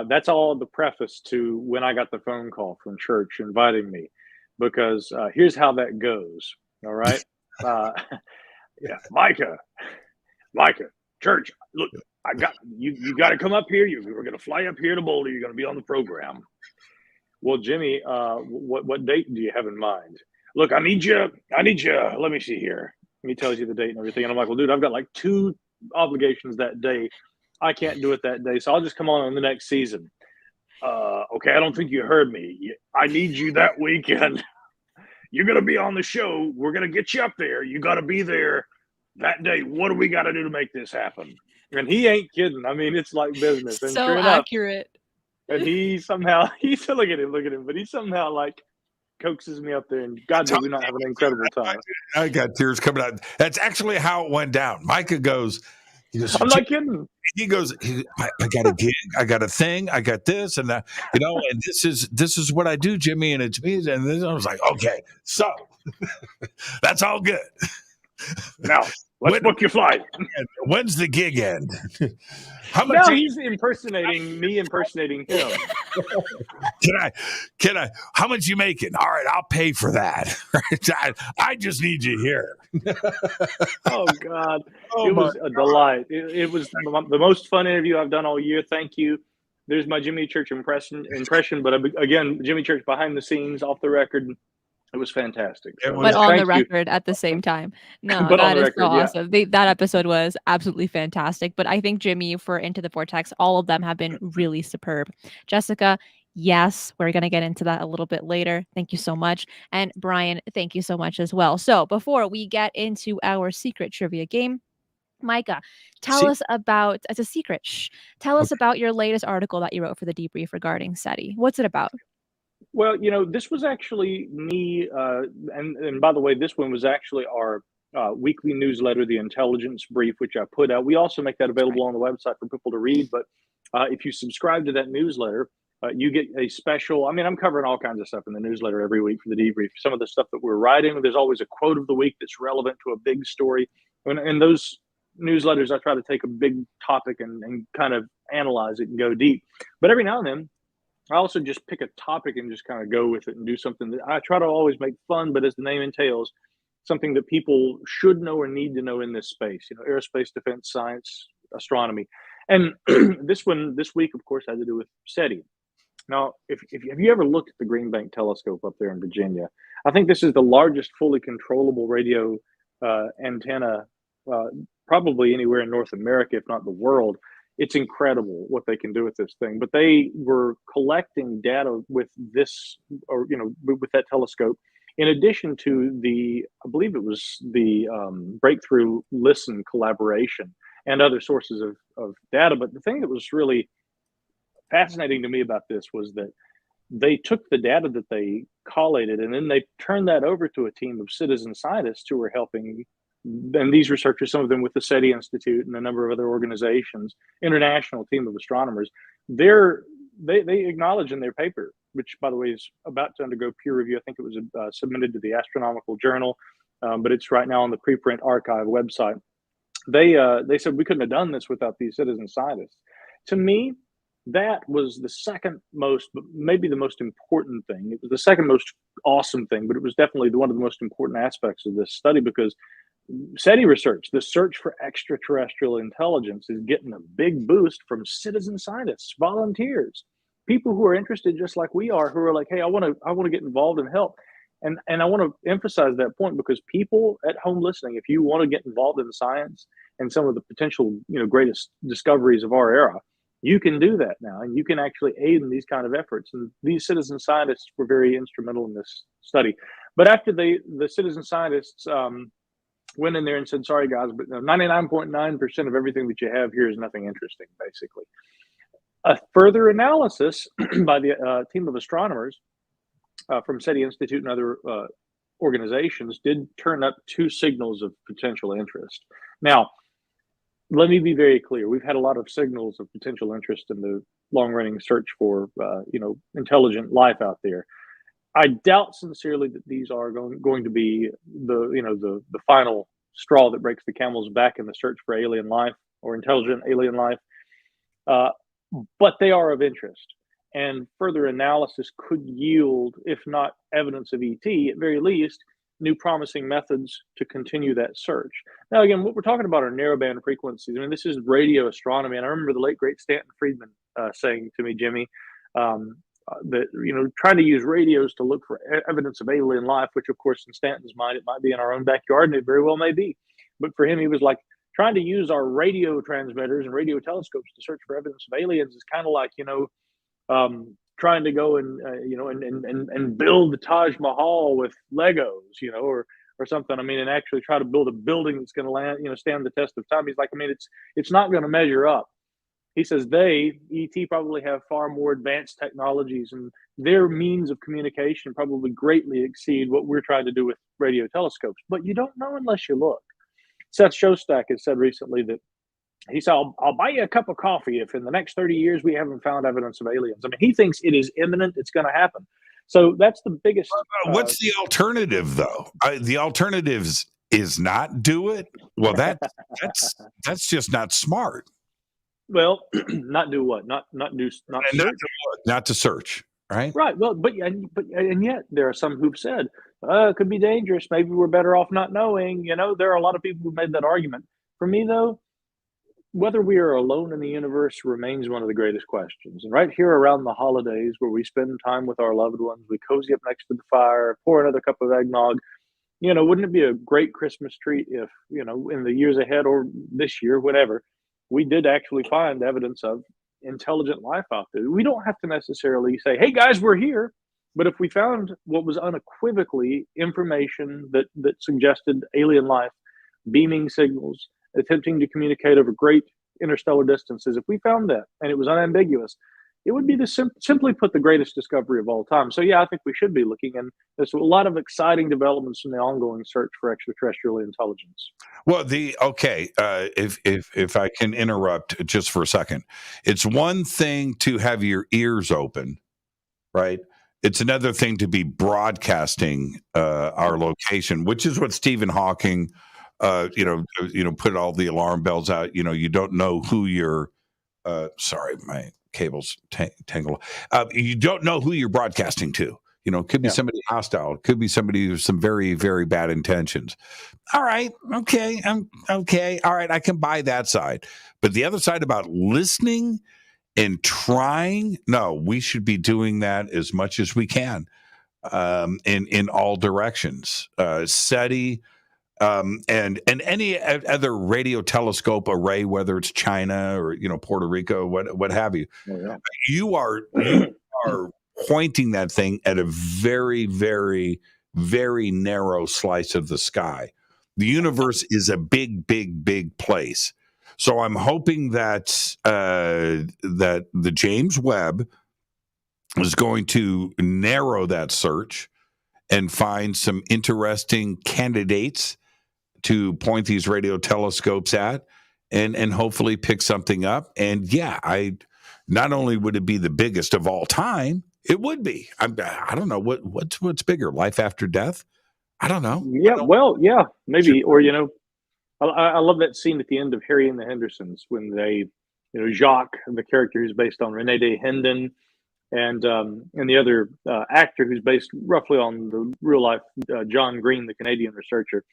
that's all the preface to when I got the phone call from church inviting me, because here's how that goes. All right. Micah, church, look. I got you got to come up here. We're going to fly up here to Boulder. You're going to be on the program. Well, Jimmy, what date do you have in mind? Look, I need you. Let me see here. And he tells you the date and everything. And I'm like, well, dude, I've got like 2 obligations that day. I can't do it that day. So I'll just come on the next season. Okay, I don't think you heard me. I need you that weekend. You're going to be on the show. We're going to get you up there. You got to be there that day. What do we got to do to make this happen? And he ain't kidding. I mean, it's like business. And So sure enough, accurate. and he somehow, look at him, but he somehow like coaxes me up there. And God, did we not have an incredible time. I got tears coming out. That's actually how it went down. Micah goes, I'm not kidding. He goes, I got a gig, I got a thing, I got this and that, and this is what I do, Jimmy, and it's me. And then I was like, okay, so that's all good. Now let's book your flight. When's the gig end? How much? Now he's impersonating me, impersonating him. Can I? How much you making? All right, I'll pay for that. I just need you here. Oh God, it was a delight. It was the most fun interview I've done all year. Thank you. There's my Jimmy Church impression, but again, Jimmy Church behind the scenes, off the record. It was fantastic. So, but on the record at the same time. No, that is so awesome. That episode was absolutely fantastic. But I think, Jimmy, for Into the Vortex, all of them have been really superb. Jessica, yes, we're going to get into that a little bit later. Thank you so much. And Brian, thank you so much as well. So before we get into our secret trivia game, Micah, tell us about, as a secret, tell us about your latest article that you wrote for the debrief regarding SETI. What's it about? Well, this was actually me, and by the way, this one was actually our weekly newsletter, The Intelligence Brief, which I put out. We also make that available on the website for people to read, but if you subscribe to that newsletter, you get a special, I'm covering all kinds of stuff in the newsletter every week for the debrief. Some of the stuff that we're writing, there's always a quote of the week that's relevant to a big story. And in those newsletters, I try to take a big topic and kind of analyze it and go deep. But every now and then, I also just pick a topic and just kind of go with it and do something that I try to always make fun, but as the name entails, something that people should know or need to know in this space, aerospace, defense, science, astronomy. And this week, of course, had to do with SETI. Now, if have you ever looked at the Green Bank telescope up there in Virginia? I think this is the largest fully controllable radio antenna, probably anywhere in North America, if not the world. It's incredible what they can do with this thing. But they were collecting data with this, or with that telescope, in addition to I believe it was the Breakthrough Listen collaboration and other sources of data. But the thing that was really fascinating to me about this was that they took the data that they collated and then they turned that over to a team of citizen scientists who were helping. And these researchers, some of them with the SETI Institute and a number of other organizations, international team of astronomers, they acknowledge in their paper, which, by the way, is about to undergo peer review. I think it was submitted to the Astronomical Journal, but it's right now on the preprint archive website. They said we couldn't have done this without these citizen scientists. To me, that was the second most, maybe the most important thing. It was the second most awesome thing, but it was definitely one of the most important aspects of this study, because SETI research, the search for extraterrestrial intelligence, is getting a big boost from citizen scientists, volunteers, people who are interested just like we are, who are like, hey, I want to get involved and help. And I want to emphasize that point, because people at home listening, if you want to get involved in science and some of the potential, greatest discoveries of our era, you can do that now, and you can actually aid in these kind of efforts. And these citizen scientists were very instrumental in this study. But after the citizen scientists went in there and said, sorry, guys, but 99.9% of everything that you have here is nothing interesting, basically. A further analysis by the team of astronomers from SETI Institute and other organizations did turn up 2 signals of potential interest. Now, let me be very clear. We've had a lot of signals of potential interest in the long-running search for, intelligent life out there. I doubt sincerely that these are going to be the final straw that breaks the camel's back in the search for alien life or intelligent alien life, but they are of interest. And further analysis could yield, if not evidence of ET, at very least, new promising methods to continue that search. Now, again, what we're talking about are narrowband frequencies. This is radio astronomy. And I remember the late, great Stanton Friedman saying to me, Jimmy, that trying to use radios to look for evidence of alien life, which of course in Stanton's mind it might be in our own backyard, and it very well may be. But for him, he was like, trying to use our radio transmitters and radio telescopes to search for evidence of aliens is kind of like trying to go and build the Taj Mahal with Legos, or something. I mean, and actually try to build a building that's going to stand the test of time. He's like, I mean, it's not going to measure up. He says ET probably have far more advanced technologies, and their means of communication probably greatly exceed what we're trying to do with radio telescopes. But you don't know unless you look. Seth Shostak has said recently that he said, I'll buy you a cup of coffee if in the next 30 years we haven't found evidence of aliens. I mean, he thinks it is imminent. It's going to happen. So that's the biggest. What's the alternative, though? The alternative is not do it. Well, that's just not smart. Well, not do what? Not to search, right? Right. Well, but yet there are some who've said it could be dangerous. Maybe we're better off not knowing. There are a lot of people who made that argument. For me, though, whether we are alone in the universe remains one of the greatest questions. And right here around the holidays, where we spend time with our loved ones, we cozy up next to the fire, pour another cup of eggnog. Wouldn't it be a great Christmas treat if in the years ahead or this year, whatever, we did actually find evidence of intelligent life out there? We don't have to necessarily say, hey guys, we're here. But if we found what was unequivocally information that suggested alien life, beaming signals, attempting to communicate over great interstellar distances, if we found that and it was unambiguous, it would be simply put the greatest discovery of all time. So yeah, I think we should be looking, and there's a lot of exciting developments in the ongoing search for extraterrestrial intelligence. Well, if I can interrupt just for a second, it's one thing to have your ears open, right? It's another thing to be broadcasting our location, which is what Stephen Hawking, put all the alarm bells out. You don't know who you're. Sorry, my cables tangle. You don't know who you're broadcasting to. It could be somebody hostile. It could be somebody with some very, very bad intentions. All right. Okay. I'm okay. All right. I can buy that side. But the other side about listening and trying, no, we should be doing that as much as we can in all directions. SETI and any other radio telescope array, whether it's China or, Puerto Rico, what have you. Oh, yeah. You are pointing that thing at a very, very, very narrow slice of the sky. The universe is a big, big, big place. So I'm hoping that that the James Webb is going to narrow that search and find some interesting candidates to point these radio telescopes at, and hopefully pick something up. And yeah, not only would it be the biggest of all time, it would be. I don't know what's bigger, life after death. I don't know. Yeah, well, yeah, maybe. Or I love that scene at the end of Harry and the Hendersons when they, Jacques, the character who's based on René de Hendon, and the other actor who's based roughly on the real life John Green, the Canadian researcher.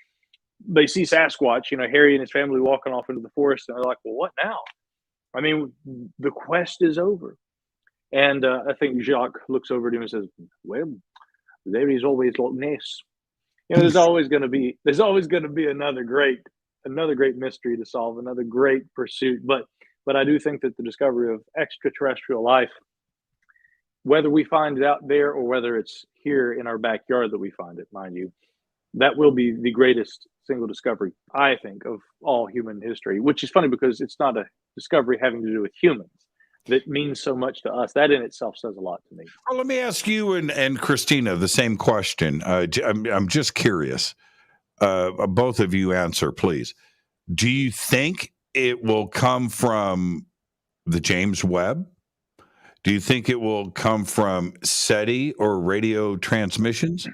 They see Sasquatch, Harry and his family walking off into the forest, and they're like, well, what now? I mean, the quest is over. And I think Jacques looks over at him and says, well, there is always Loch Ness. There's always going to be another great mystery to solve, another great pursuit. But I do think that the discovery of extraterrestrial life, whether we find it out there or whether it's here in our backyard that we find it, mind you, that will be the greatest single discovery, I think, of all human history, which is funny because it's not a discovery having to do with humans that means so much to us. That in itself says a lot to me. Well, let me ask you and Cristina the same question. I'm just curious. Both of you answer, please. Do you think it will come from the James Webb? Do you think it will come from SETI or radio transmissions?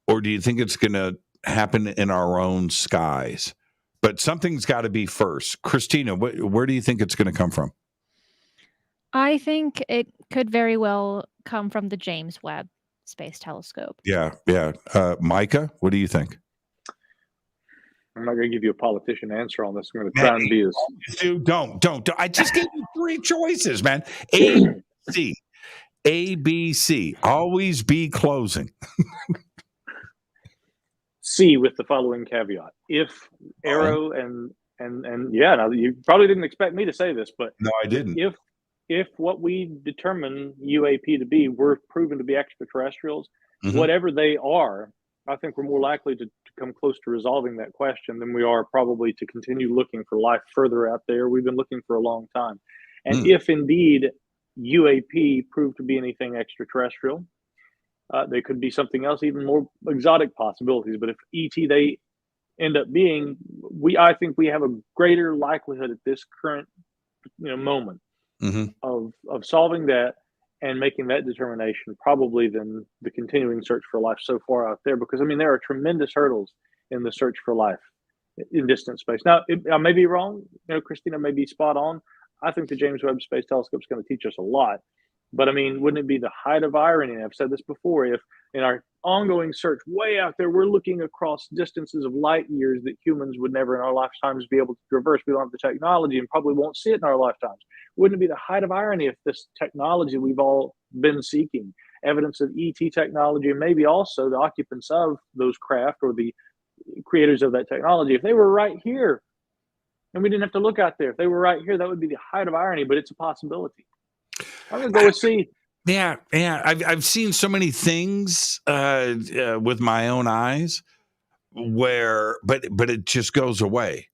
Or do you think it's going to happen in our own skies? But something's got to be first. Cristina, where do you think it's going to come from? I think it could very well come from the James Webb Space Telescope. Yeah. Micah, what do you think? I'm not going to give you a politician answer on this. I'm going to try and be as... Dude, don't. I just gave you three choices, man. A, C. ABC. Always be closing. C, with the following caveat: if Arrow and yeah, now you probably didn't expect me to say this, but No, I didn't. if what we determine UAP to be were proven to be extraterrestrials, Mhm. whatever they are, I think we're more likely to come close to resolving that question than we are probably to continue looking for life further out there. We've been looking for a long time. And if indeed UAP proved to be anything extraterrestrial, they could be something else, even more exotic possibilities. But if ET they end up being, I think we have a greater likelihood at this current moment Mhm. of solving that and making that determination probably than the continuing search for life so far out there. Because I mean, there are tremendous hurdles in the search for life in distant space. Now, I may be wrong. Christina may be spot on. I think the James Webb Space Telescope is going to teach us a lot. But I mean, wouldn't it be the height of irony? And I've said this before. If in our ongoing search way out there, we're looking across distances of light years that humans would never in our lifetimes be able to traverse. We don't have the technology and probably won't see it in our lifetimes. Wouldn't it be the height of irony if this technology we've all been seeking, evidence of ET technology, and maybe also the occupants of those craft or the creators of that technology, if they were right here and we didn't have to look out there, if they were right here, that would be the height of irony, but it's a possibility. I'm going to go with C. Yeah. I've seen so many things with my own eyes but it just goes away,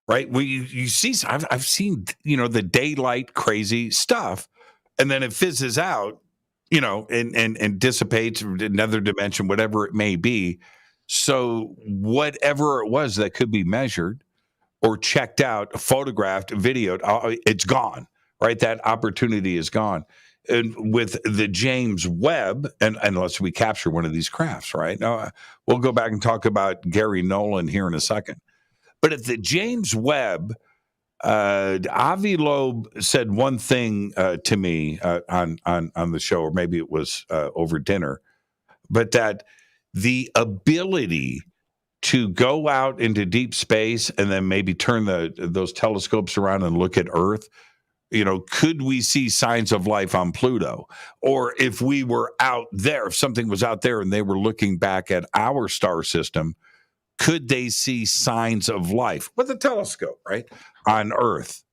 right? When you see, I've seen the daylight crazy stuff, and then it fizzes out, and dissipates to another dimension, whatever it may be. So whatever it was that could be measured or checked out, photographed, videoed, it's gone, right? That opportunity is gone. And with the James Webb, and unless we capture one of these crafts, right? Now, we'll go back and talk about Gary Nolan here in a second. But at the James Webb, Avi Loeb said one thing to me on the show, or maybe it was over dinner, but that the ability to go out into deep space and then maybe turn those telescopes around and look at Earth, could we see signs of life on Pluto? Or if we were out there, if something was out there and they were looking back at our star system, could they see signs of life with a telescope, right, on Earth?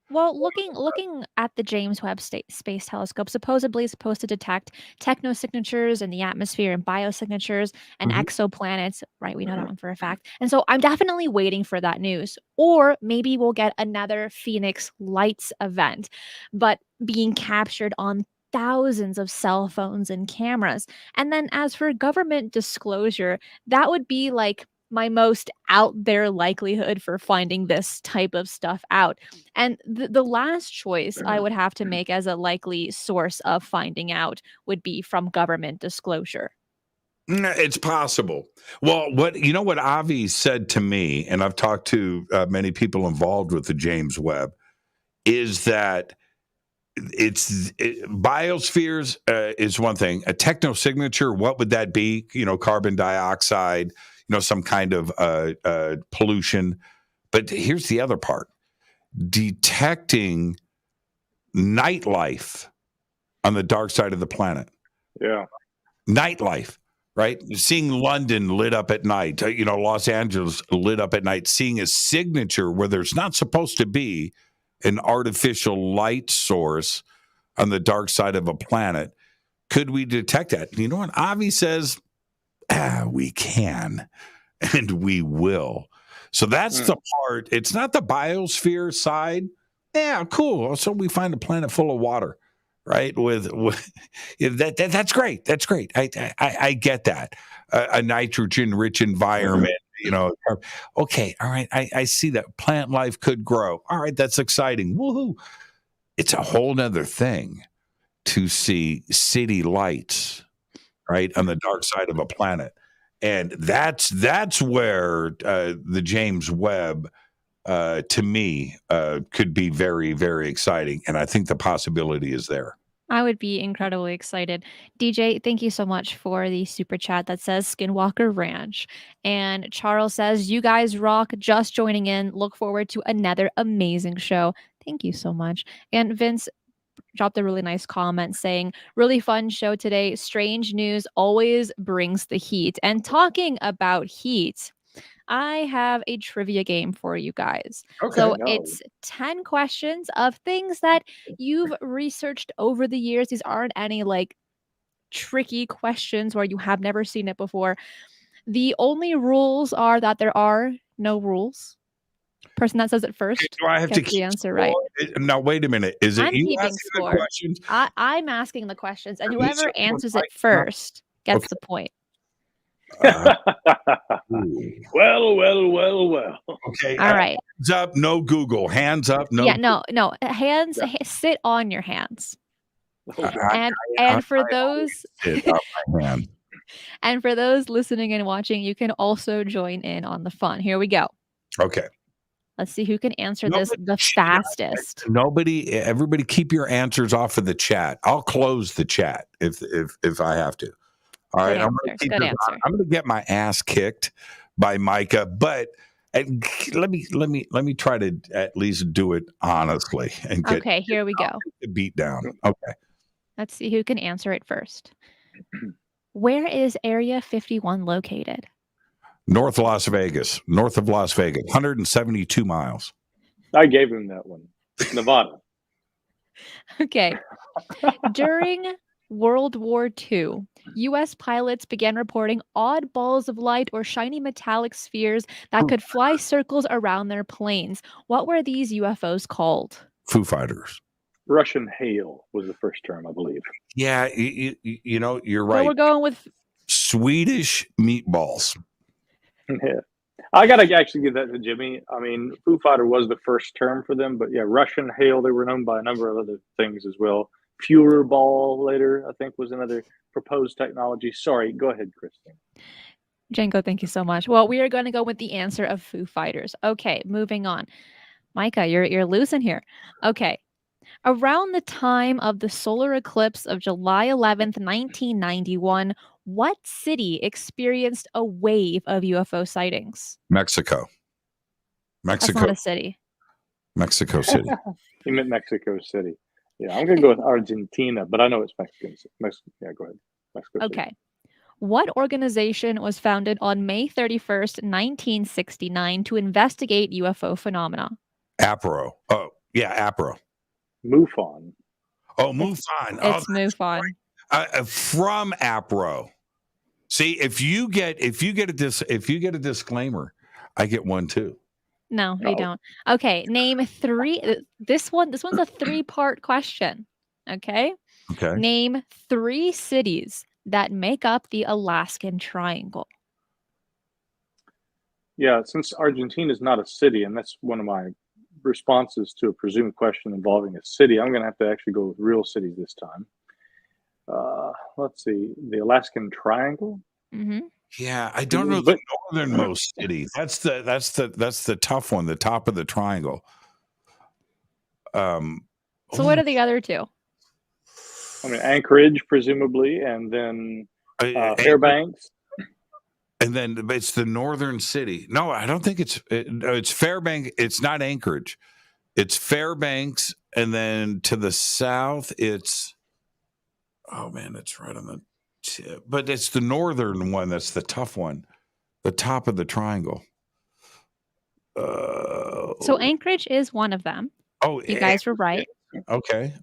Well, looking at the James Webb Space Telescope supposedly is supposed to detect technosignatures in the atmosphere and biosignatures and Mhm. exoplanets, right? We know that one for a fact. And so I'm definitely waiting for that news. Or maybe we'll get another Phoenix Lights event, but being captured on thousands of cell phones and cameras. And then as for government disclosure, that would be like my most out there likelihood for finding this type of stuff out. And the last choice I would have to make as a likely source of finding out would be from government disclosure. It's possible. Well, what Avi said to me, and I've talked to many people involved with the James Webb, is that biospheres is one thing. A technosignature, what would that be? Carbon dioxide, some kind of pollution. But here's the other part: detecting nightlife on the dark side of the planet. Yeah. Nightlife, right? Seeing London lit up at night, Los Angeles lit up at night, seeing a signature where there's not supposed to be an artificial light source on the dark side of a planet. Could we detect that? You know what? Avi says, we can and we will. So that's the part. It's not the biosphere side. Yeah, cool. So we find a planet full of water, right? With that's great. That's great. I get that. A nitrogen-rich environment. Okay, all right. I see that plant life could grow. All right, that's exciting. Woohoo! It's a whole nother thing to see city lights, right, on the dark side of a planet. And that's where the James Webb, to me, could be very, very exciting. And I think the possibility is there. I would be incredibly excited. DJ, thank you so much for the super chat that says Skinwalker Ranch. And Charles says, you guys rock, just joining in. Look forward to another amazing show. Thank you so much. And Vince, dropped a really nice comment saying, really fun show today. Strange news always brings the heat. And talking about heat, I have a trivia game for you guys. Okay. So No. it's 10 questions of things that you've researched over the years. These aren't any like tricky questions where you have never seen it before. The only rules are that there are no rules. Person that says it first Do I have to gets the keep answer score? right. Now, wait a minute. Is it I'm you keeping asking the score. questions? I'm asking the questions, and And these whoever are from answers Mike- it first gets Okay. the point. Ooh. Well. Okay. All right. Hands up, no Google. Hands up, no. Yeah, no. Hands, sit on your hands. And for those Sit up my hand. and for those listening and watching, you can also join in on the fun. Here we go. Okay. Let's see who can answer this the fastest. Everybody keep your answers off of the chat. I'll close the chat if I have to. All right. I'm going to get my ass kicked by Micah, but let me try to at least do it honestly and get here we go. the beat down. Okay. Let's see who can answer it first. Where is Area 51 located? North of Las Vegas, 172 miles. I gave him that one. Nevada. Okay. During World War II, U.S. pilots began reporting odd balls of light or shiny metallic spheres that could fly circles around their planes. What were these UFOs called? Foo Fighters. Russian hail was the first term, I believe. Yeah, you know, you're right. So we're going with Swedish meatballs. Yeah. I got to actually give that to Jimmy. I mean, Foo Fighter was the first term for them, but yeah, Russian hail, they were known by a number of other things as well. Fuhrer ball later, I think, was another proposed technology. Sorry, go ahead, Kristen. Django, thank you so much. Well, we are going to go with the answer of Foo Fighters. Okay, moving on. Micah, you're losing here. Okay. Around the time of the solar eclipse of July 11th, 1991, what city experienced a wave of UFO sightings? Mexico. That's not a city. Mexico City. You meant Mexico City. Yeah, I'm going to go with Argentina, but I know it's Mexican. Yeah, go ahead. Mexico City. Okay. What organization was founded on May 31st, 1969 to investigate UFO phenomena? APRO. Oh, yeah, APRO. MUFON. Oh, MUFON. It's MUFON. From APRO. See, if you get a disclaimer, I get one too. No, you don't. Okay, name three. This one's a 3-part question. Okay. Okay. Name 3 cities that make up the Alaskan Triangle. Yeah, since Argentina is not a city, and that's one of my responses to a presumed question involving a city, I'm going to have to actually go with real cities this time. Let's see, the Alaskan Triangle. Mm-hmm. Yeah, I don't know the northernmost city. That's the tough one. The top of the triangle. So what are the other 2? I mean, Anchorage, presumably, and then Fairbanks. And then it's the northern city. No, I don't think it's Fairbanks. It's not Anchorage. It's Fairbanks, and then to the south, it's it's right on the tip. But it's the northern one that's the tough one, the top of the triangle. So Anchorage is one of them. Oh, you guys were right. Okay.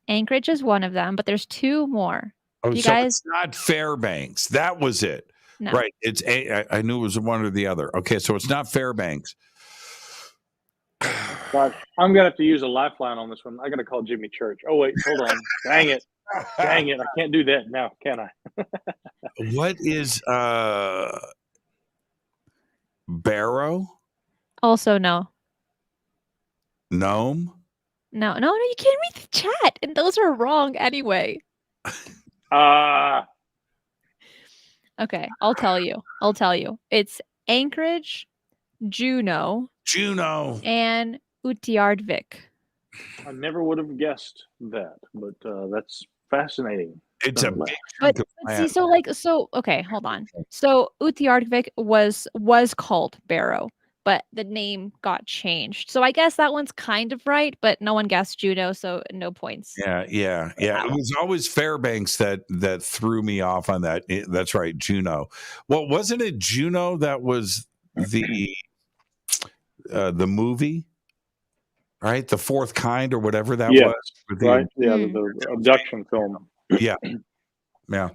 Anchorage is one of them, but there's 2 more. Oh, so it's not Fairbanks. That was it. No. Right. It's I knew it was one or the other. Okay, so it's not Fairbanks. God, I'm gonna have to use a lifeline on this one. I gotta call Jimmy Church. Oh wait, hold on. Dang it! I can't do that now, can I? What is Barrow? Also no. Nome? No, you can't read the chat, and those are wrong anyway. Okay, I'll tell you. It's Anchorage, Juneau, and Utqiagvik. I never would have guessed that, but that's fascinating. It's a big but see, okay, hold on. So Utqiagvik was called Barrow. but the name got changed. So I guess that one's kind of right, but no one guessed Juno, so no points. Yeah. It was always Fairbanks that threw me off on that. That's right, Juno. Well, wasn't it Juno that was the movie, right? The Fourth Kind or whatever that was. Right. Yeah, the abduction film. Yeah.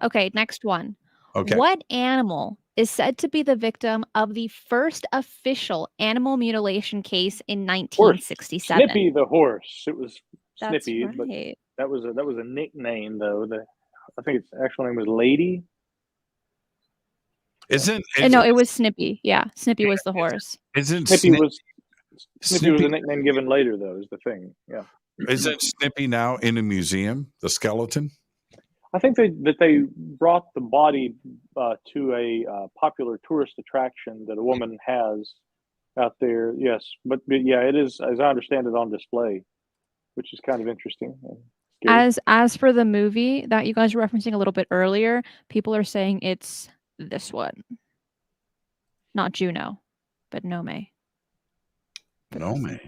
Okay, next one. Okay. What animal is said to be the victim of the first official animal mutilation case in 1967? Snippy the horse. It was That's Snippy, right. but that was a nickname though. I think its actual name was Lady. No, it was Snippy. Yeah, Snippy was the horse. Snippy was a nickname given later though, is the thing. Yeah. Isn't Snippy now in a museum, the skeleton? I think that they brought the body to a popular tourist attraction that a woman has out there. Yes, but yeah, it is, as I understand it, on display, which is kind of interesting. As for the movie that you guys were referencing a little bit earlier, people are saying it's this one, not Juno, but Nome. Gnome.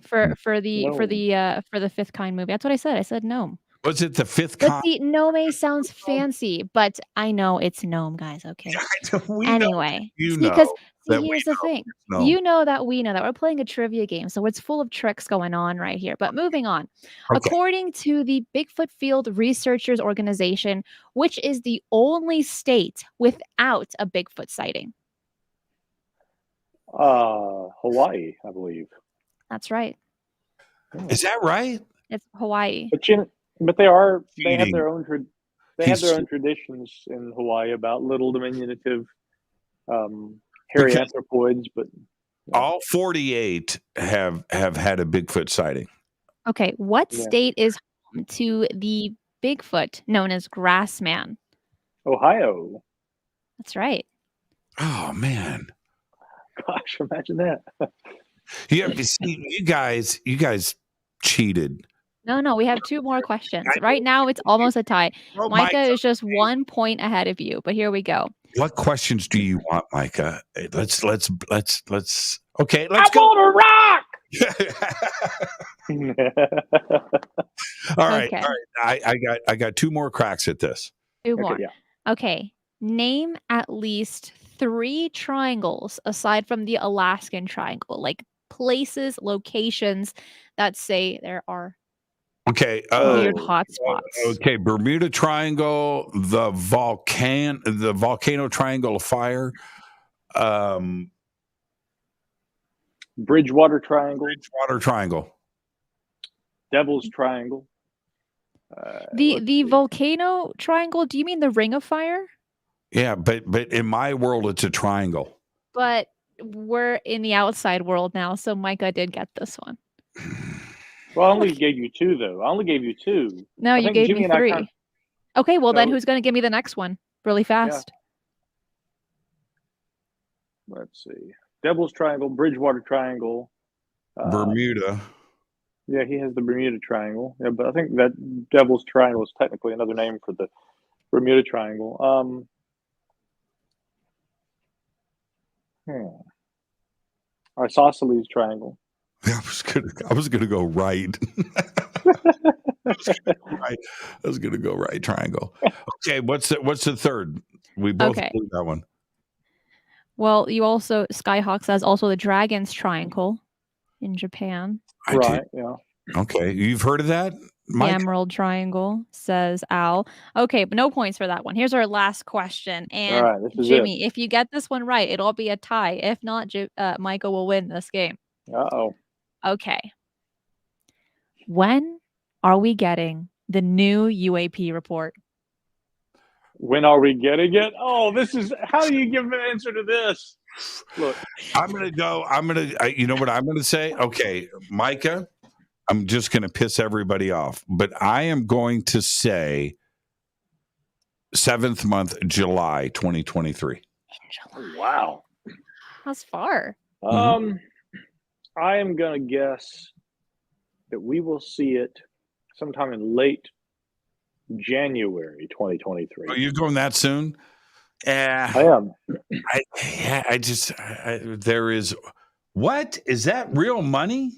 For the Fifth Kind movie. That's what I said. I said gnome. Was it the Fifth But Kind? see, Nome sounds fancy, but I know it's gnome, guys. Okay. Anyway, here's the thing. You know that we know that we're playing a trivia game, so it's full of tricks going on right here. But moving on, according to the Bigfoot Field Researchers Organization, which is the only state without a Bigfoot sighting? Hawaii, I believe. That's right. Is that right? It's Hawaii. But they have their own traditions in Hawaii about little diminutive hairy anthropoids, but all 48 have had a Bigfoot sighting. Okay, what state is home to the Bigfoot known as Grassman? Ohio. That's right. Oh man. Gosh, imagine that. Yeah, you guys cheated. No, we have two more questions. Right now, it's almost a tie. Micah is just 1 point ahead of you, but here we go. What questions do you want, Micah? Let's. Okay, let's go. I want to rock. All right. I got two more cracks at this. Two more. Yeah. Okay. Name at least 3 triangles aside from the Alaskan triangle, like places, locations that say there are weird hotspots. Okay, Bermuda Triangle, the volcano triangle of fire, Bridgewater Triangle, Devil's Triangle. The volcano triangle. Do you mean the Ring of Fire? Yeah, but in my world, it's a triangle. But we're in the outside world now, so Micah did get this one. Well, I only gave you 2, though. I only gave you 2. No, you gave me 3. Okay, well, then who's going to give me the next one really fast? Yeah. Let's see. Devil's Triangle, Bridgewater Triangle. Bermuda. Yeah, he has the Bermuda Triangle. Yeah, but I think that Devil's Triangle is technically another name for the Bermuda Triangle. Isosceles Triangle. I was gonna go right. I was gonna go right triangle. Okay, what's the third? We both blew that one. Well, you also Skyhawk says also the Dragon's Triangle in Japan. Right. Yeah. Okay, you've heard of that? The Emerald Triangle, says Al. Okay, but no points for that one. Here's our last question. And right, Jimmy, if you get this one right, it'll be a tie. If not, Micah will win this game. Uh-oh. Okay. When are we getting the new UAP report? When are we getting it? Oh, this is, how do you give an answer to this? Look. You know what I'm going to say? Okay, Micah, I'm just going to piss everybody off, but I am going to say 7th month, July 2023. Wow. That's far. I am going to guess that we will see it sometime in late January 2023. Are you going that soon? Yeah, I am. there is. What is that? Real money?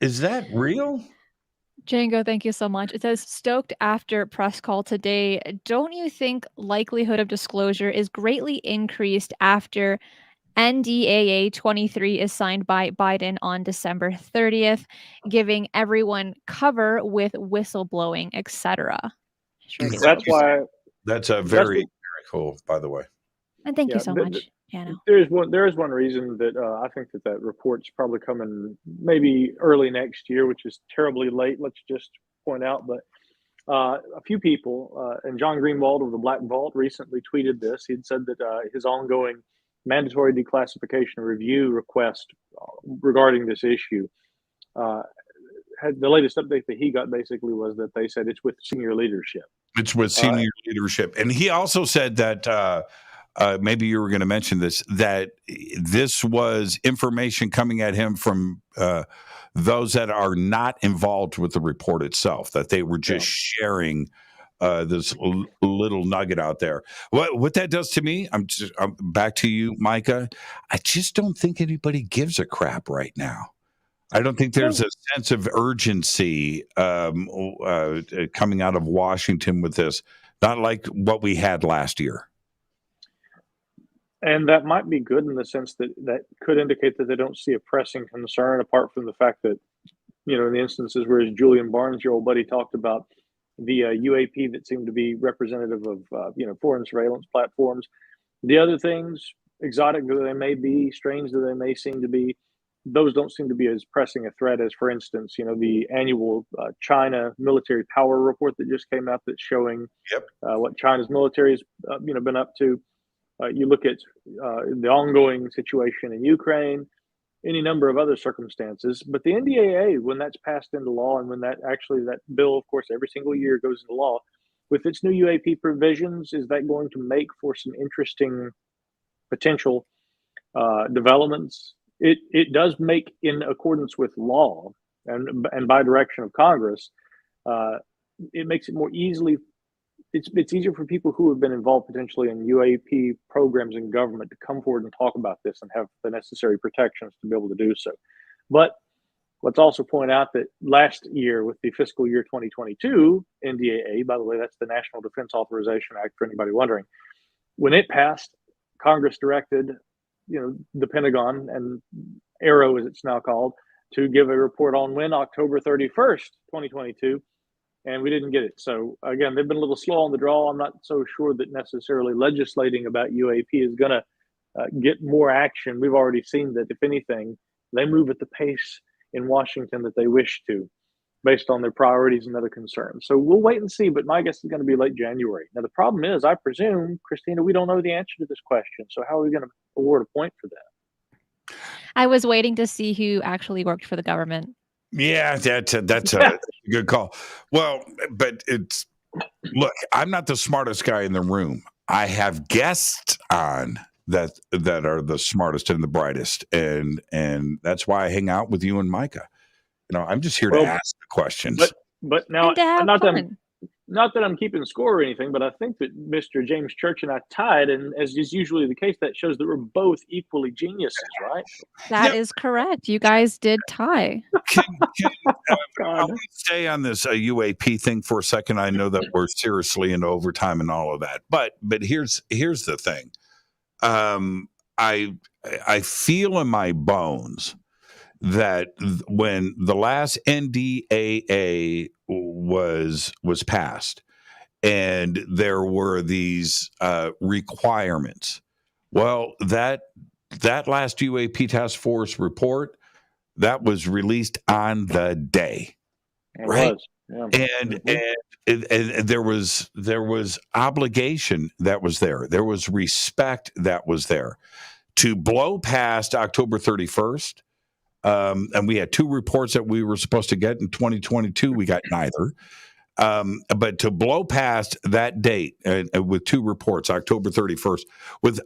Is that real? Django, thank you so much. It says stoked after press call today. Don't you think likelihood of disclosure is greatly increased after NDAA 23 is signed by Biden on December 30th, giving everyone cover with whistleblowing, etc. That's why. That's a That's very, the, very cool, by the way. And thank you yeah. so much, Jano. There is one reason that I think that report's probably coming maybe early next year, which is terribly late. Let's just point out, but a few people and John Greenwald of the Black Vault recently tweeted this. He'd said that his ongoing mandatory declassification review request regarding this issue had the latest update that he got basically was that they said it's with senior leadership. It's with senior leadership, and he also said that. Maybe you were going to mention this, that this was information coming at him from those that are not involved with the report itself, that they were just sharing this little nugget out there. What that does to me, I'm back to you, Micah. I just don't think anybody gives a crap right now. I don't think there's a sense of urgency coming out of Washington with this, not like what we had last year. And that might be good in the sense that that could indicate that they don't see a pressing concern, apart from the fact that, in the instances where Julian Barnes, your old buddy, talked about the UAP that seemed to be representative of, foreign surveillance platforms. The other things, exotic though they may be, strange though they may seem to be, those don't seem to be as pressing a threat as, for instance, the annual China military power report that just came out that's showing what China's military has, been up to. You look at the ongoing situation in Ukraine, any number of other circumstances. But the NDAA, when that's passed into law, and when that bill, of course, every single year goes into law, with its new UAP provisions, is that going to make for some interesting potential developments? It does make, in accordance with law and by direction of Congress, it makes it more easily. It's easier for people who have been involved potentially in UAP programs in government to come forward and talk about this and have the necessary protections to be able to do so. But let's also point out that last year, with the fiscal year 2022 NDAA, by the way, that's the National Defense Authorization Act for anybody wondering, when it passed, Congress directed, the Pentagon and ARROW, as it's now called, to give a report on when October 31st, 2022. And we didn't get it. So again, they've been a little slow on the draw. I'm not so sure that necessarily legislating about UAP is going to get more action. We've already seen that, if anything, they move at the pace in Washington that they wish to, based on their priorities and other concerns. So we'll wait and see, but my guess is going to be late January. Now, the problem is, I presume, Cristina, we don't know the answer to this question. So how are we going to award a point for that? I was waiting to see who actually worked for the government. Yeah, that's a good call. Well, but look, I'm not the smartest guy in the room. I have guests on that are the smartest and the brightest, and that's why I hang out with you and Micah. I'm just here to ask the questions. But now, And to have fun. Not that I'm keeping score or anything, but I think that Mr. James Church and I tied, and as is usually the case, that shows that we're both equally geniuses, right? That is correct. You guys did tie. I want to stay on this UAP thing for a second. I know that we're seriously in overtime and all of that, but here's the thing. I feel in my bones that when the last NDAA was passed, and there were these requirements. Well, that last UAP task force report that was released on the day, right? Yeah. And there was obligation that was there. There was respect that was there to blow past October 31st. And we had two reports that we were supposed to get in 2022. We got neither. But to blow past that date with two reports, October 31st, with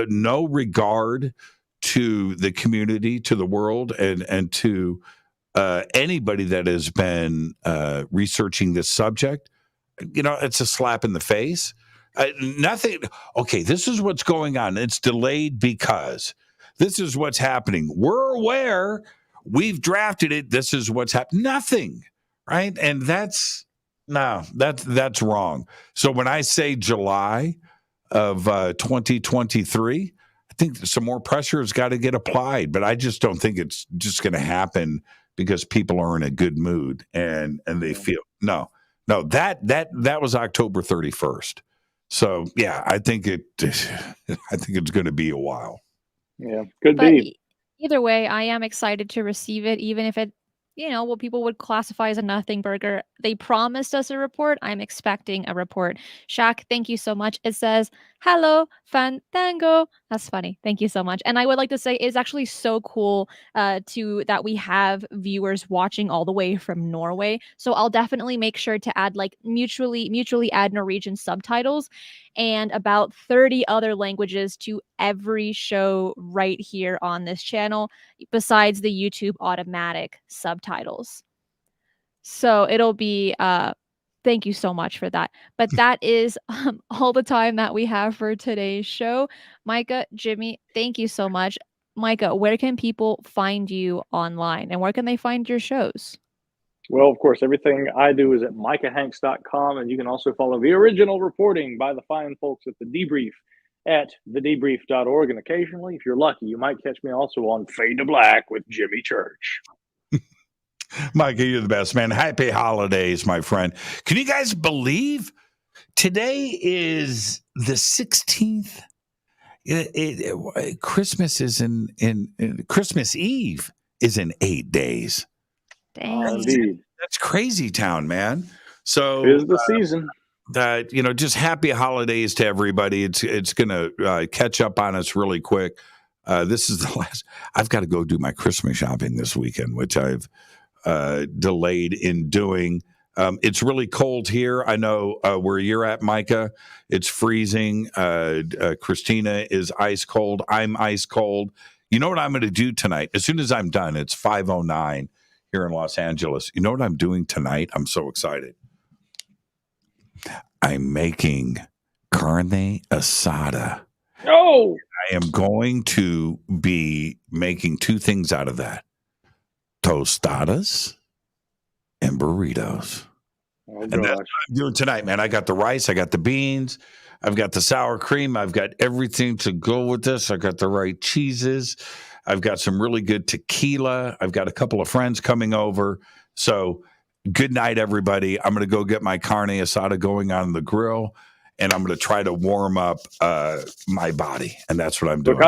no regard to the community, to the world, and to anybody that has been researching this subject, it's a slap in the face. Nothing. Okay, this is what's going on. It's delayed because this is what's happening. We're aware. We've drafted it. This is what's happening. Nothing, right? And that's wrong. So when I say July of 2023, I think some more pressure has got to get applied. But I just don't think it's just going to happen because people are in a good mood and they feel no. That was October 31st. So yeah, I think it's going to be a while. Yeah, could But be. either way, I am excited to receive it, even if it, what people would classify as a nothing burger. They promised us a report. I'm expecting a report. Shaq, thank you so much. It says, hello, Fandango. That's funny. Thank you so much. And I would like to say it's actually so cool that we have viewers watching all the way from Norway. So I'll definitely make sure to add like mutually add Norwegian subtitles and about 30 other languages to every show right here on this channel, besides the YouTube automatic subtitles. So it'll be thank you so much for that. But that is all the time that we have for today's show. Micah, Jimmy, thank you so much. Micah, where can people find you online and where can they find your shows? Well, of course, everything I do is at micahhanks.com, and you can also follow the original reporting by the fine folks at The Debrief at thedebrief.org. And occasionally, if you're lucky, you might catch me also on Fade to Black with Jimmy Church. Micah, you're the best, man. Happy holidays, my friend. Can you guys believe today is the 16th? Christmas is in Christmas Eve is in 8 days. Dang. Indeed. That's crazy town, man. So It is the season. Just happy holidays to everybody. It's gonna catch up on us really quick. This is the last. I've got to go do my Christmas shopping this weekend, which I've delayed in doing. It's really cold here. I know where you're at, Micah. It's freezing. Cristina is ice cold. I'm ice cold. You know what I'm going to do tonight? As soon as I'm done, it's 5:09 here in Los Angeles. You know what I'm doing tonight? I'm so excited. I'm making carne asada. Oh! I am going to be making two things out of that. Tostadas and burritos. Oh, and that's what I'm doing tonight, man. I got the rice, I got the beans, I've got the sour cream, I've got everything to go with this. I got the right cheeses, I've got some really good tequila, I've got a couple of friends coming over. So good night, everybody. I'm going to go get my carne asada going on the grill, and I'm going to try to warm up my body, and that's what I'm doing. Look,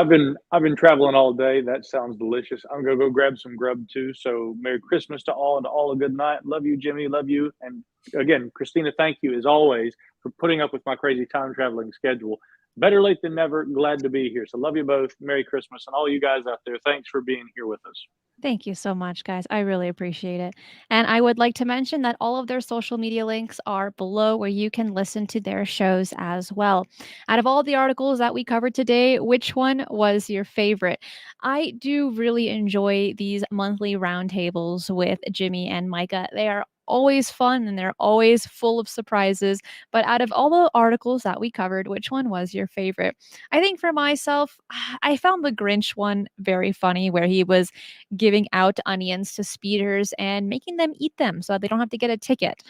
I've been traveling all day. That sounds delicious. I'm gonna go grab some grub too. So Merry Christmas to all, and to all a good night. Love you, Jimmy. Love you. And again, Cristina, thank you as always for putting up with my crazy time traveling schedule. Better late than never. Glad to be here. So love you both. Merry Christmas, and all you guys out there. Thanks for being here with us. Thank you so much, guys. I really appreciate it. And I would like to mention that all of their social media links are below where you can listen to their shows as well. Out of all the articles that we covered today, which one was your favorite? I do really enjoy these monthly roundtables with Jimmy and Micah. They are always fun and they're always full of surprises. But out of all the articles that we covered, which one was your favorite? I think for myself, I found the Grinch one very funny, where he was giving out onions to speeders and making them eat them so that they don't have to get a ticket.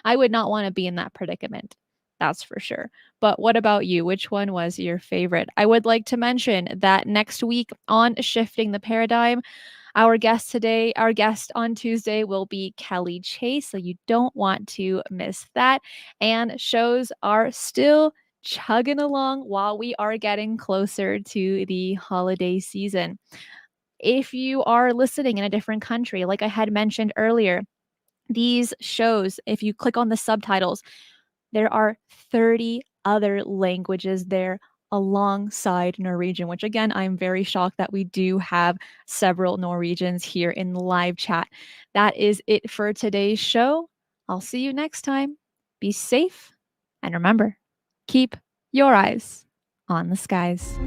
I would not want to be in that predicament. That's for sure. But what about you? Which one was your favorite? I would like to mention that next week on Shifting the Paradigm, our guest on Tuesday will be Kelly Chase. So you don't want to miss that. And shows are still chugging along while we are getting closer to the holiday season. If you are listening in a different country, like I had mentioned earlier, these shows, if you click on the subtitles, there are 30 other languages there alongside Norwegian, which again, I'm very shocked that we do have several Norwegians here in the live chat. That is it for today's show. I'll see you next time. Be safe. And remember, keep your eyes on the skies.